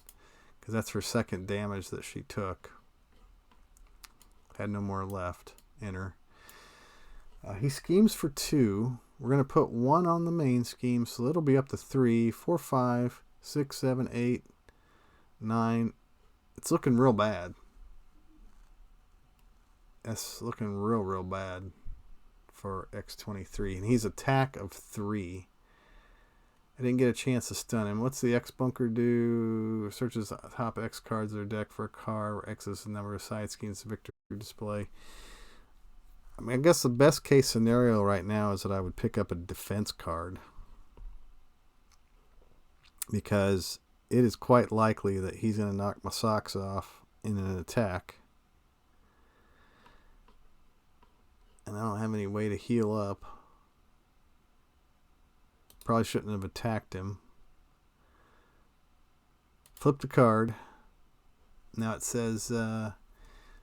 because that's her second damage that she took. Had no more left in her. He schemes for 2. We're going to put 1 on the main scheme, so it'll be up to 3, 4, 5, 6, 7, 8, 9. It's looking real bad. That's looking real bad for X-23. And he's attack of 3. I didn't get a chance to stun him. What's the X bunker do? Searches the top X cards of their deck for a card where X is the number of side schemes the victory display. I mean, I guess the best case scenario right now is that I would pick up a defense card, because it is quite likely that he's going to knock my socks off in an attack. And I don't have any way to heal up. Probably shouldn't have attacked him. Flip the card. Now it says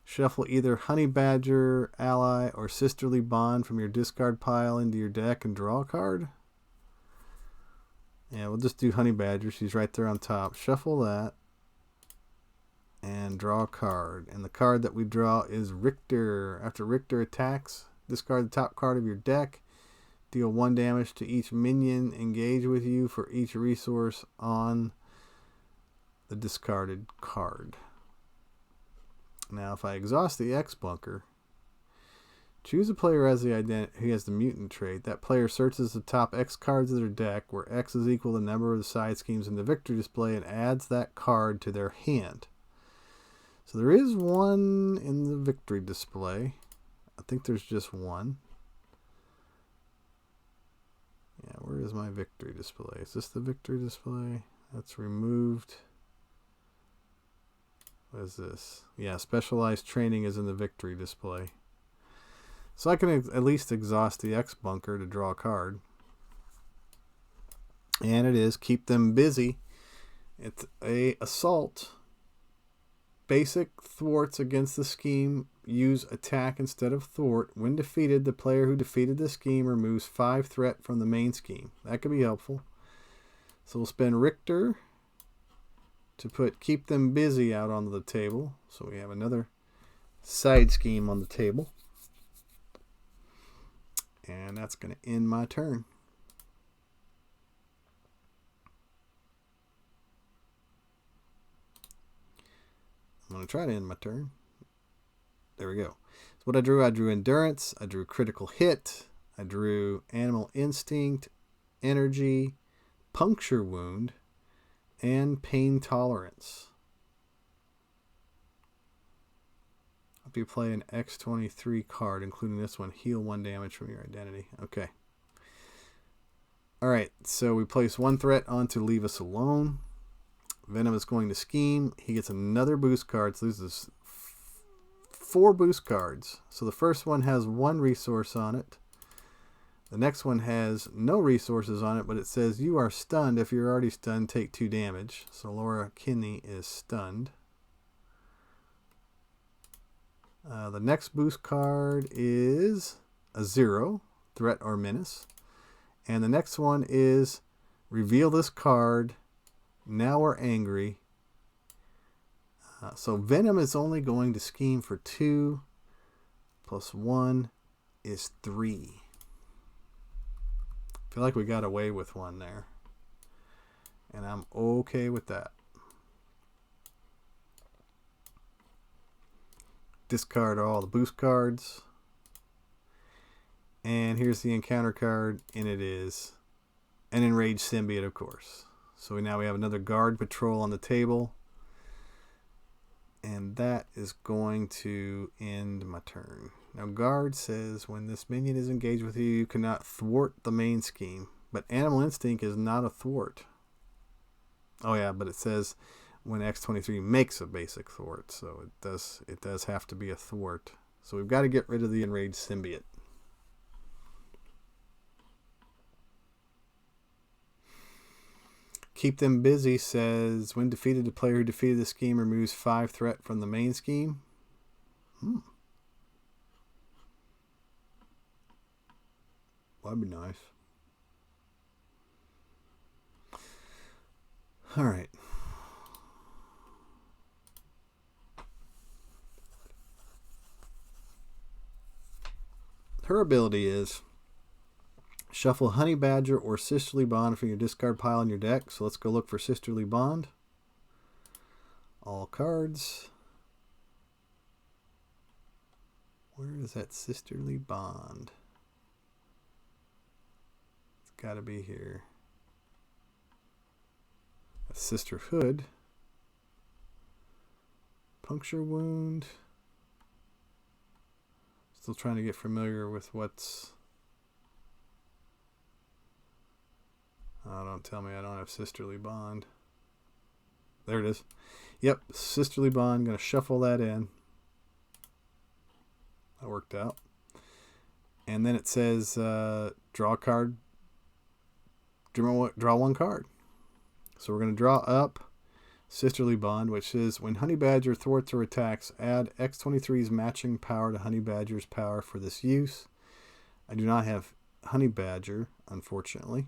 shuffle either Honey Badger, Ally, or Sisterly Bond from your discard pile into your deck and draw a card. Yeah, we'll just do Honey Badger. She's right there on top. Shuffle that. And draw a card. And the card that we draw is Richter. After Richter attacks, discard the top card of your deck. Deal 1 damage to each minion engage with you for each resource on the discarded card. Now, if I exhaust the X bunker, choose a player as who has the mutant trait. That player searches the top X cards of their deck, where X is equal to the number of the side schemes in the victory display, and adds that card to their hand. So there is 1 in the victory display. I think there's just 1. Yeah, where is my victory display? Is this the victory display? That's removed. What is this? Yeah, specialized training is in the victory display. So I can at least exhaust the X bunker to draw a card. And it is keep them busy. It's a assault. Basic thwarts against the scheme. Use attack instead of thwart. When defeated, the player who defeated the scheme removes 5 threat from the main scheme. That could be helpful. So we'll spend Richter to put keep them busy out onto the table. So we have another side scheme on the table. And that's going to end my turn. I'm going to try to end my turn. There we go. So what I drew Endurance, I drew Critical Hit, I drew Animal Instinct, Energy, Puncture Wound, and Pain Tolerance. I'll be playing X-23 card, including this one, heal 1 damage from your identity. Okay. Alright, so we place 1 threat onto Leave Us Alone. Venom is going to scheme. He gets another boost card, so loses 4 boost cards. So the first one has 1 resource on it. The next one has no resources on it, but it says you are stunned. If you're already stunned, take 2 damage. So Laura Kinney is stunned. The next boost card is a 0, threat or menace. And the next one is reveal this card. Now we're angry. So Venom is only going to scheme for 2, plus 1 is 3. I feel like we got away with 1 there. And I'm okay with that. Discard all the boost cards. And here's the encounter card, and it is an enraged symbiote, of course. So now we have another guard patrol on the table. And that is going to end my turn. Now guard says when this minion is engaged with you, you cannot thwart the main scheme. But Animal Instinct is not a thwart. Oh yeah, but it says when X-23 makes a basic thwart. So it does have to be a thwart. So we've got to get rid of the enraged symbiote. Keep them busy says when defeated, the player who defeated the scheme removes 5 threat from the main scheme. That'd be nice. All right. Her ability is shuffle Honey Badger or Sisterly Bond from your discard pile in your deck. So let's go look for Sisterly Bond. All cards. Where is that Sisterly Bond? It's got to be here. A Sisterhood. Puncture Wound. Still trying to get familiar with what's... Oh, don't tell me I don't have Sisterly Bond. There it is. Yep, Sisterly Bond. Going to shuffle that in. That worked out. And then it says draw a card. Draw one card. So we're going to draw up Sisterly Bond, which is when Honey Badger thwarts or attacks, add X-23's matching power to Honey Badger's power for this use. I do not have Honey Badger, unfortunately.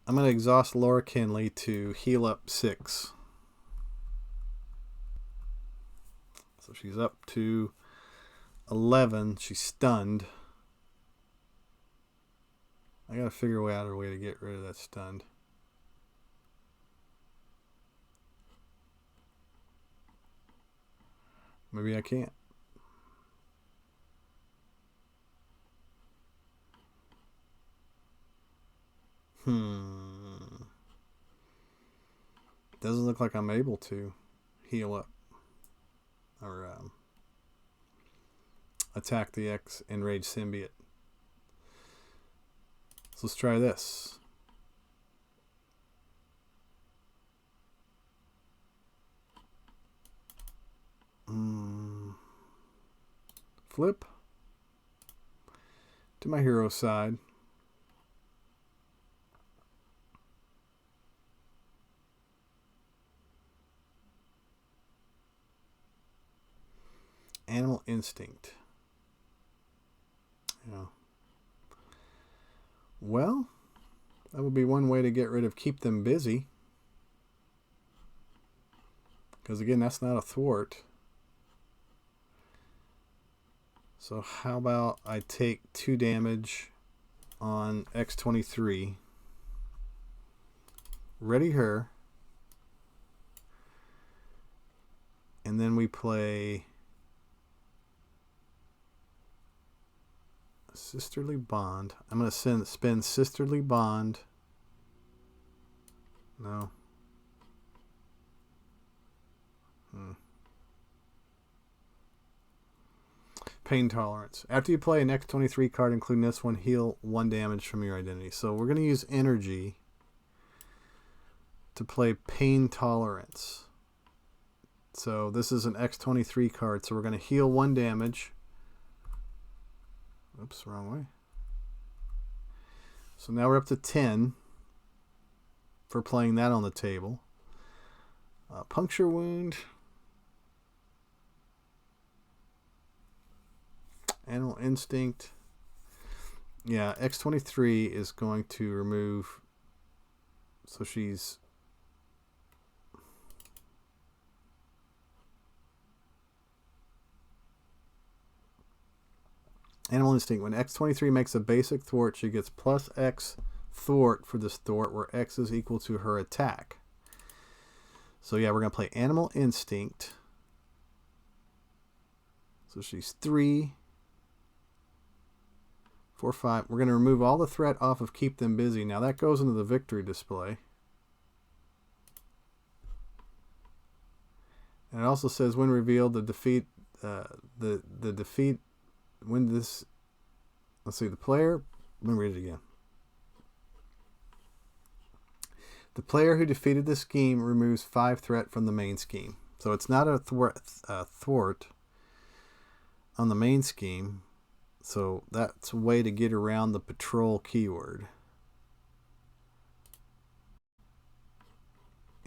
I'm going to exhaust Laura Kinley to heal up 6. So she's up to 11. She's stunned. I gotta figure out a way to get rid of that stunned. Maybe I can't. Doesn't look like I'm able to heal up or attack the enraged symbiote. So let's try this. Flip to my hero side. Animal Instinct. Yeah. Well, that would be one way to get rid of keep them busy. Because again, that's not a thwart. So how about I take 2 damage on X-23. Ready her. And then we play Sisterly Bond. I'm going to spin Sisterly Bond. No. Pain Tolerance. After you play an X-23 card, including this one, heal 1 damage from your identity. So we're going to use energy to play Pain Tolerance. So this is an X-23 card. So we're going to heal 1 damage. Oops, wrong way. So now we're up to 10 for playing that on the table. Puncture Wound. Animal Instinct. Yeah, X-23 is going to remove... So she's... Animal Instinct. When X-23 makes a basic thwart, she gets plus X thwart for this thwart, where X is equal to her attack. So yeah, we're going to play Animal Instinct. So she's 3, 4, 5. We're going to remove all the threat off of Keep Them Busy. Now that goes into the victory display. And it also says when revealed, the defeat, when this, let's see, the player, let me read it again. The player who defeated the scheme removes 5 threat from the main scheme. So it's not a thwart on the main scheme. So that's a way to get around the patrol keyword.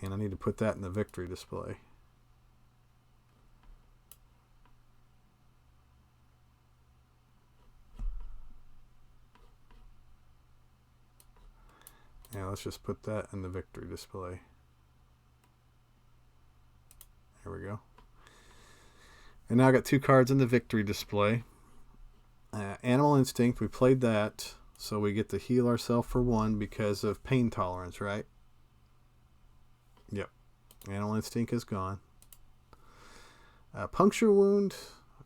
And I need to put that in the victory display. Yeah, let's just put that in the victory display. There we go. And now I got 2 cards in the victory display. Animal Instinct, we played that, so we get to heal ourselves for 1 because of pain tolerance, right? Yep. Animal Instinct is gone. Puncture Wound,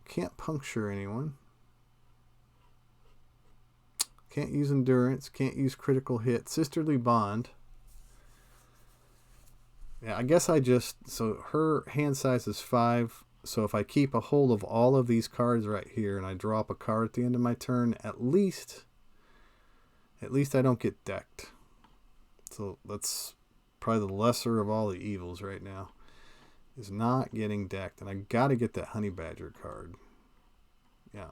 can't puncture anyone. Can't use Endurance, can't use Critical Hit. Sisterly Bond. Yeah, I guess so her hand size is 5. So if I keep a hold of all of these cards right here and I drop a card at the end of my turn, at least I don't get decked. So that's probably the lesser of all the evils right now, is not getting decked. And I got to get that Honey Badger card. Yeah.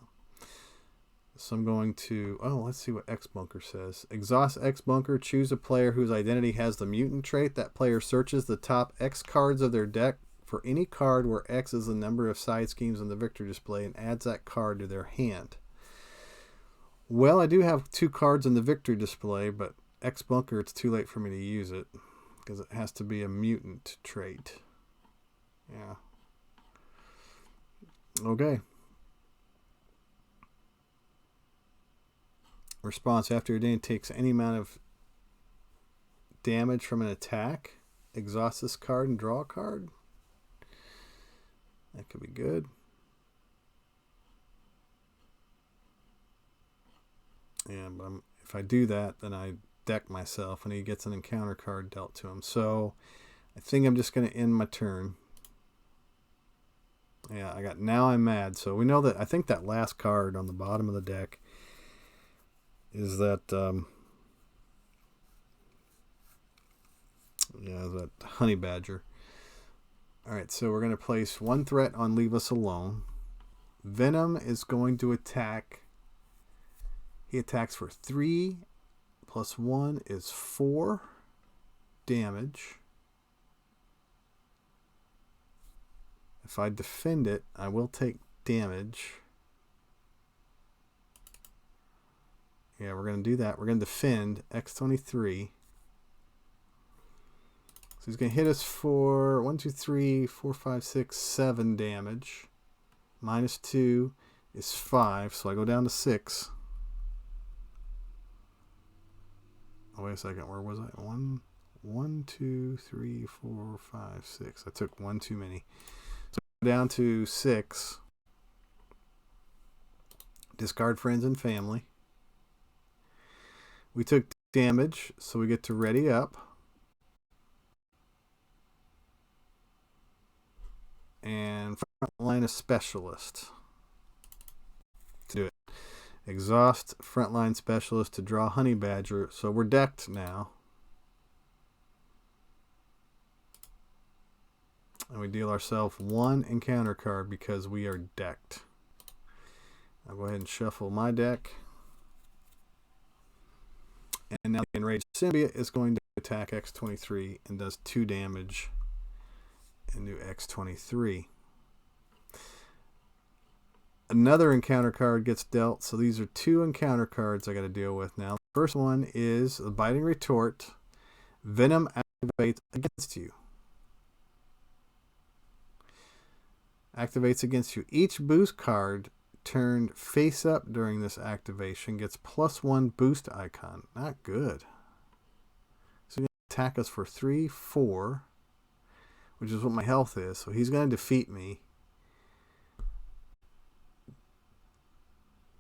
So I'm going to, let's see what X Bunker says. Exhaust X Bunker, choose a player whose identity has the mutant trait. That player searches the top X cards of their deck for any card where X is the number of side schemes in the victory display and adds that card to their hand. Well, I do have 2 cards in the victory display, but X Bunker, it's too late for me to use it because it has to be a mutant trait. Yeah. Okay. Response: after your Dane takes any amount of damage from an attack, exhaust this card and draw a card. That could be good. Yeah, but if I do that, then I deck myself and he gets an encounter card dealt to him. So I think I'm just going to end my turn. Yeah, I got Now I'm Mad. So we know that, I think that last card on the bottom of the deck is that, that Honey Badger. Alright, so we're going to place 1 threat on Leave Us Alone. Venom is going to attack. He attacks for 3 plus 1 is 4 damage. If I defend it, I will take damage. Yeah, we're going to do that. We're going to defend X-23. So he's going to hit us for 1, 2, 3, 4, 5, 6, 7 damage. Minus 2 is 5, so I go down to 6. Oh, wait a second. Where was I? 1, 2, 3, 4, 5, 6. I took 1 too many. So I go down to 6. Discard Friends and Family. We took damage, so we get to ready up. And Frontline a Specialist to do it. Exhaust Frontline Specialist to draw Honey Badger. So we're decked now. And we deal ourselves 1 encounter card because we are decked. I'll go ahead and shuffle my deck. And now the Enraged Symbiote is going to attack X-23 and does 2 damage into X-23. Another encounter card gets dealt, so these are 2 encounter cards I got to deal with now. The first one is the Biting Retort. Venom activates against you. Activates against you. Each boost card turned face up during this activation gets +1 boost icon. Not good. So he's going to attack us for 3, 4, which is what my health is. So he's going to defeat me.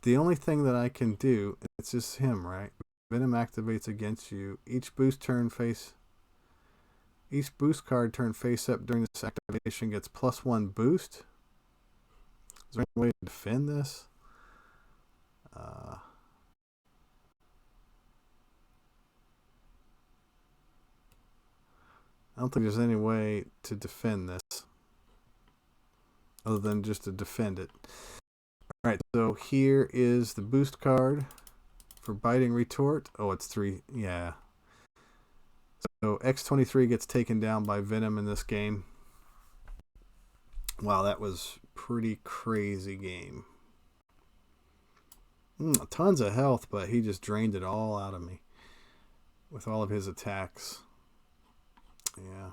The only thing that I can do, it's just him, right? Venom activates against you. Each boost card turned face up during this activation gets +1 boost. Is there any way to defend this? I don't think there's any way to defend this other than just to defend it. Alright, so here is the boost card for Biting Retort. Oh, it's 3. Yeah. So X-23 gets taken down by Venom in this game. Wow, that was pretty crazy game. Tons of health, but he just drained it all out of me with all of his attacks. Yeah.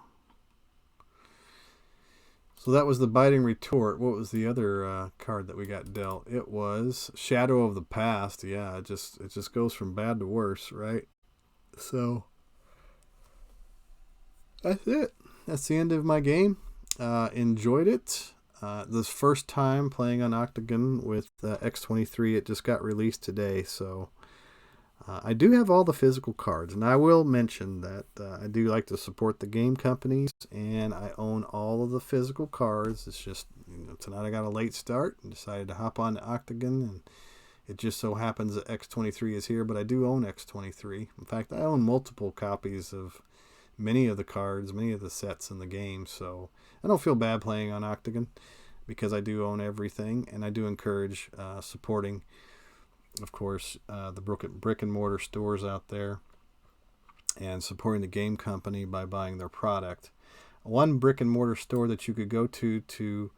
So that was the Biting Retort. What was the other card that we got dealt? It was Shadow of the Past. Yeah, it just goes from bad to worse, right? So that's it. That's the end of my game. Enjoyed it. This first time playing on Octagon with X-23. It just got released today, so I do have all the physical cards, and I will mention that I do like to support the game companies, and I own all of the physical cards. It's just, tonight I got a late start and decided to hop on the Octagon, and it just so happens that X-23 is here, but I do own X-23. In fact, I own multiple copies of many of the cards, many of the sets in the game, so I don't feel bad playing on Octagon because I do own everything, and I do encourage supporting, of course, the brick and mortar stores out there and supporting the game company by buying their product. One brick and mortar store that you could go to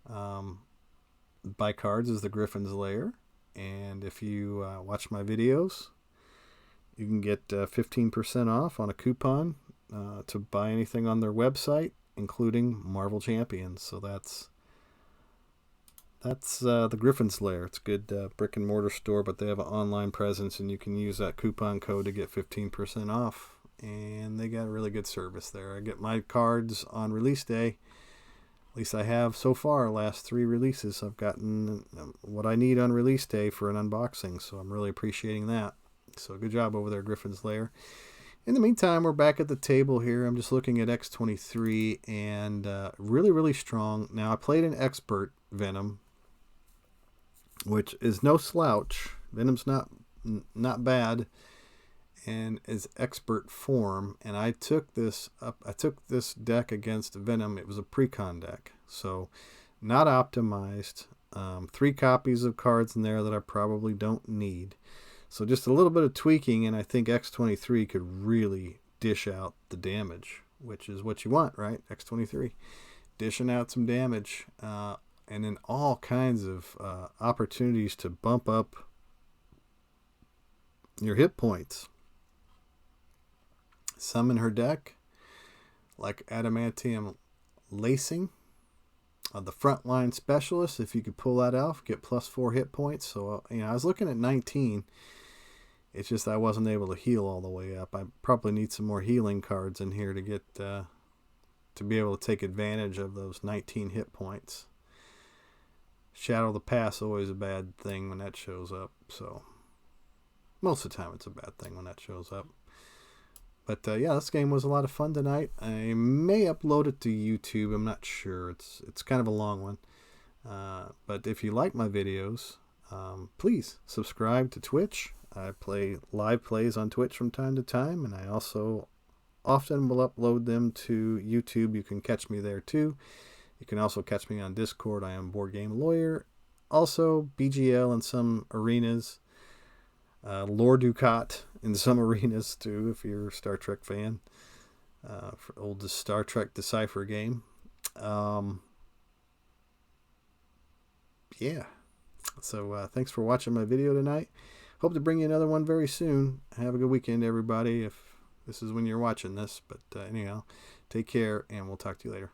buy cards is the Griffin's Lair, and if you watch my videos, you can get 15% off on a coupon to buy anything on their website, including Marvel Champions. So that's the Griffin's Lair. It's a good brick and mortar store, but they have an online presence, and you can use that coupon code to get 15% off. And they got a really good service there. I get my cards on release day. At least I have so far. Last 3 releases, I've gotten what I need on release day for an unboxing. So I'm really appreciating that. So good job over there, Griffin's Lair. In the meantime, we're back at the table here. I'm just looking at X-23, and really, really strong. Now, I played an expert Venom, which is no slouch. Venom's not bad, and is expert form. And I took this deck against Venom. It was a Precon deck, so not optimized. 3 copies of cards in there that I probably don't need. So just a little bit of tweaking, and I think X-23 could really dish out the damage, which is what you want, right? X-23 dishing out some damage, and then all kinds of opportunities to bump up your hit points. Some in her deck, like Adamantium Lacing, the Frontline Specialist. If you could pull that off, get +4 hit points. So I was looking at 19. It's just I wasn't able to heal all the way up. I probably need some more healing cards in here to get to be able to take advantage of those 19 hit points. Shadow of the Past, always a bad thing when that shows up. So most of the time it's a bad thing when that shows up. But yeah, this game was a lot of fun tonight. I may upload it to YouTube. I'm not sure. It's kind of a long one. But if you like my videos, please subscribe to Twitch. I play live plays on Twitch from time to time, and I also often will upload them to YouTube. You can catch me there too. You can also catch me on Discord. I am Board Game Lawyer. Also BGL in some arenas. Lord Ducat in some arenas too, if you're a Star Trek fan. For oldest Star Trek Decipher game. Yeah. So thanks for watching my video tonight. Hope to bring you another one very soon. Have a good weekend, everybody, if this is when you're watching this. But anyhow, take care, and we'll talk to you later.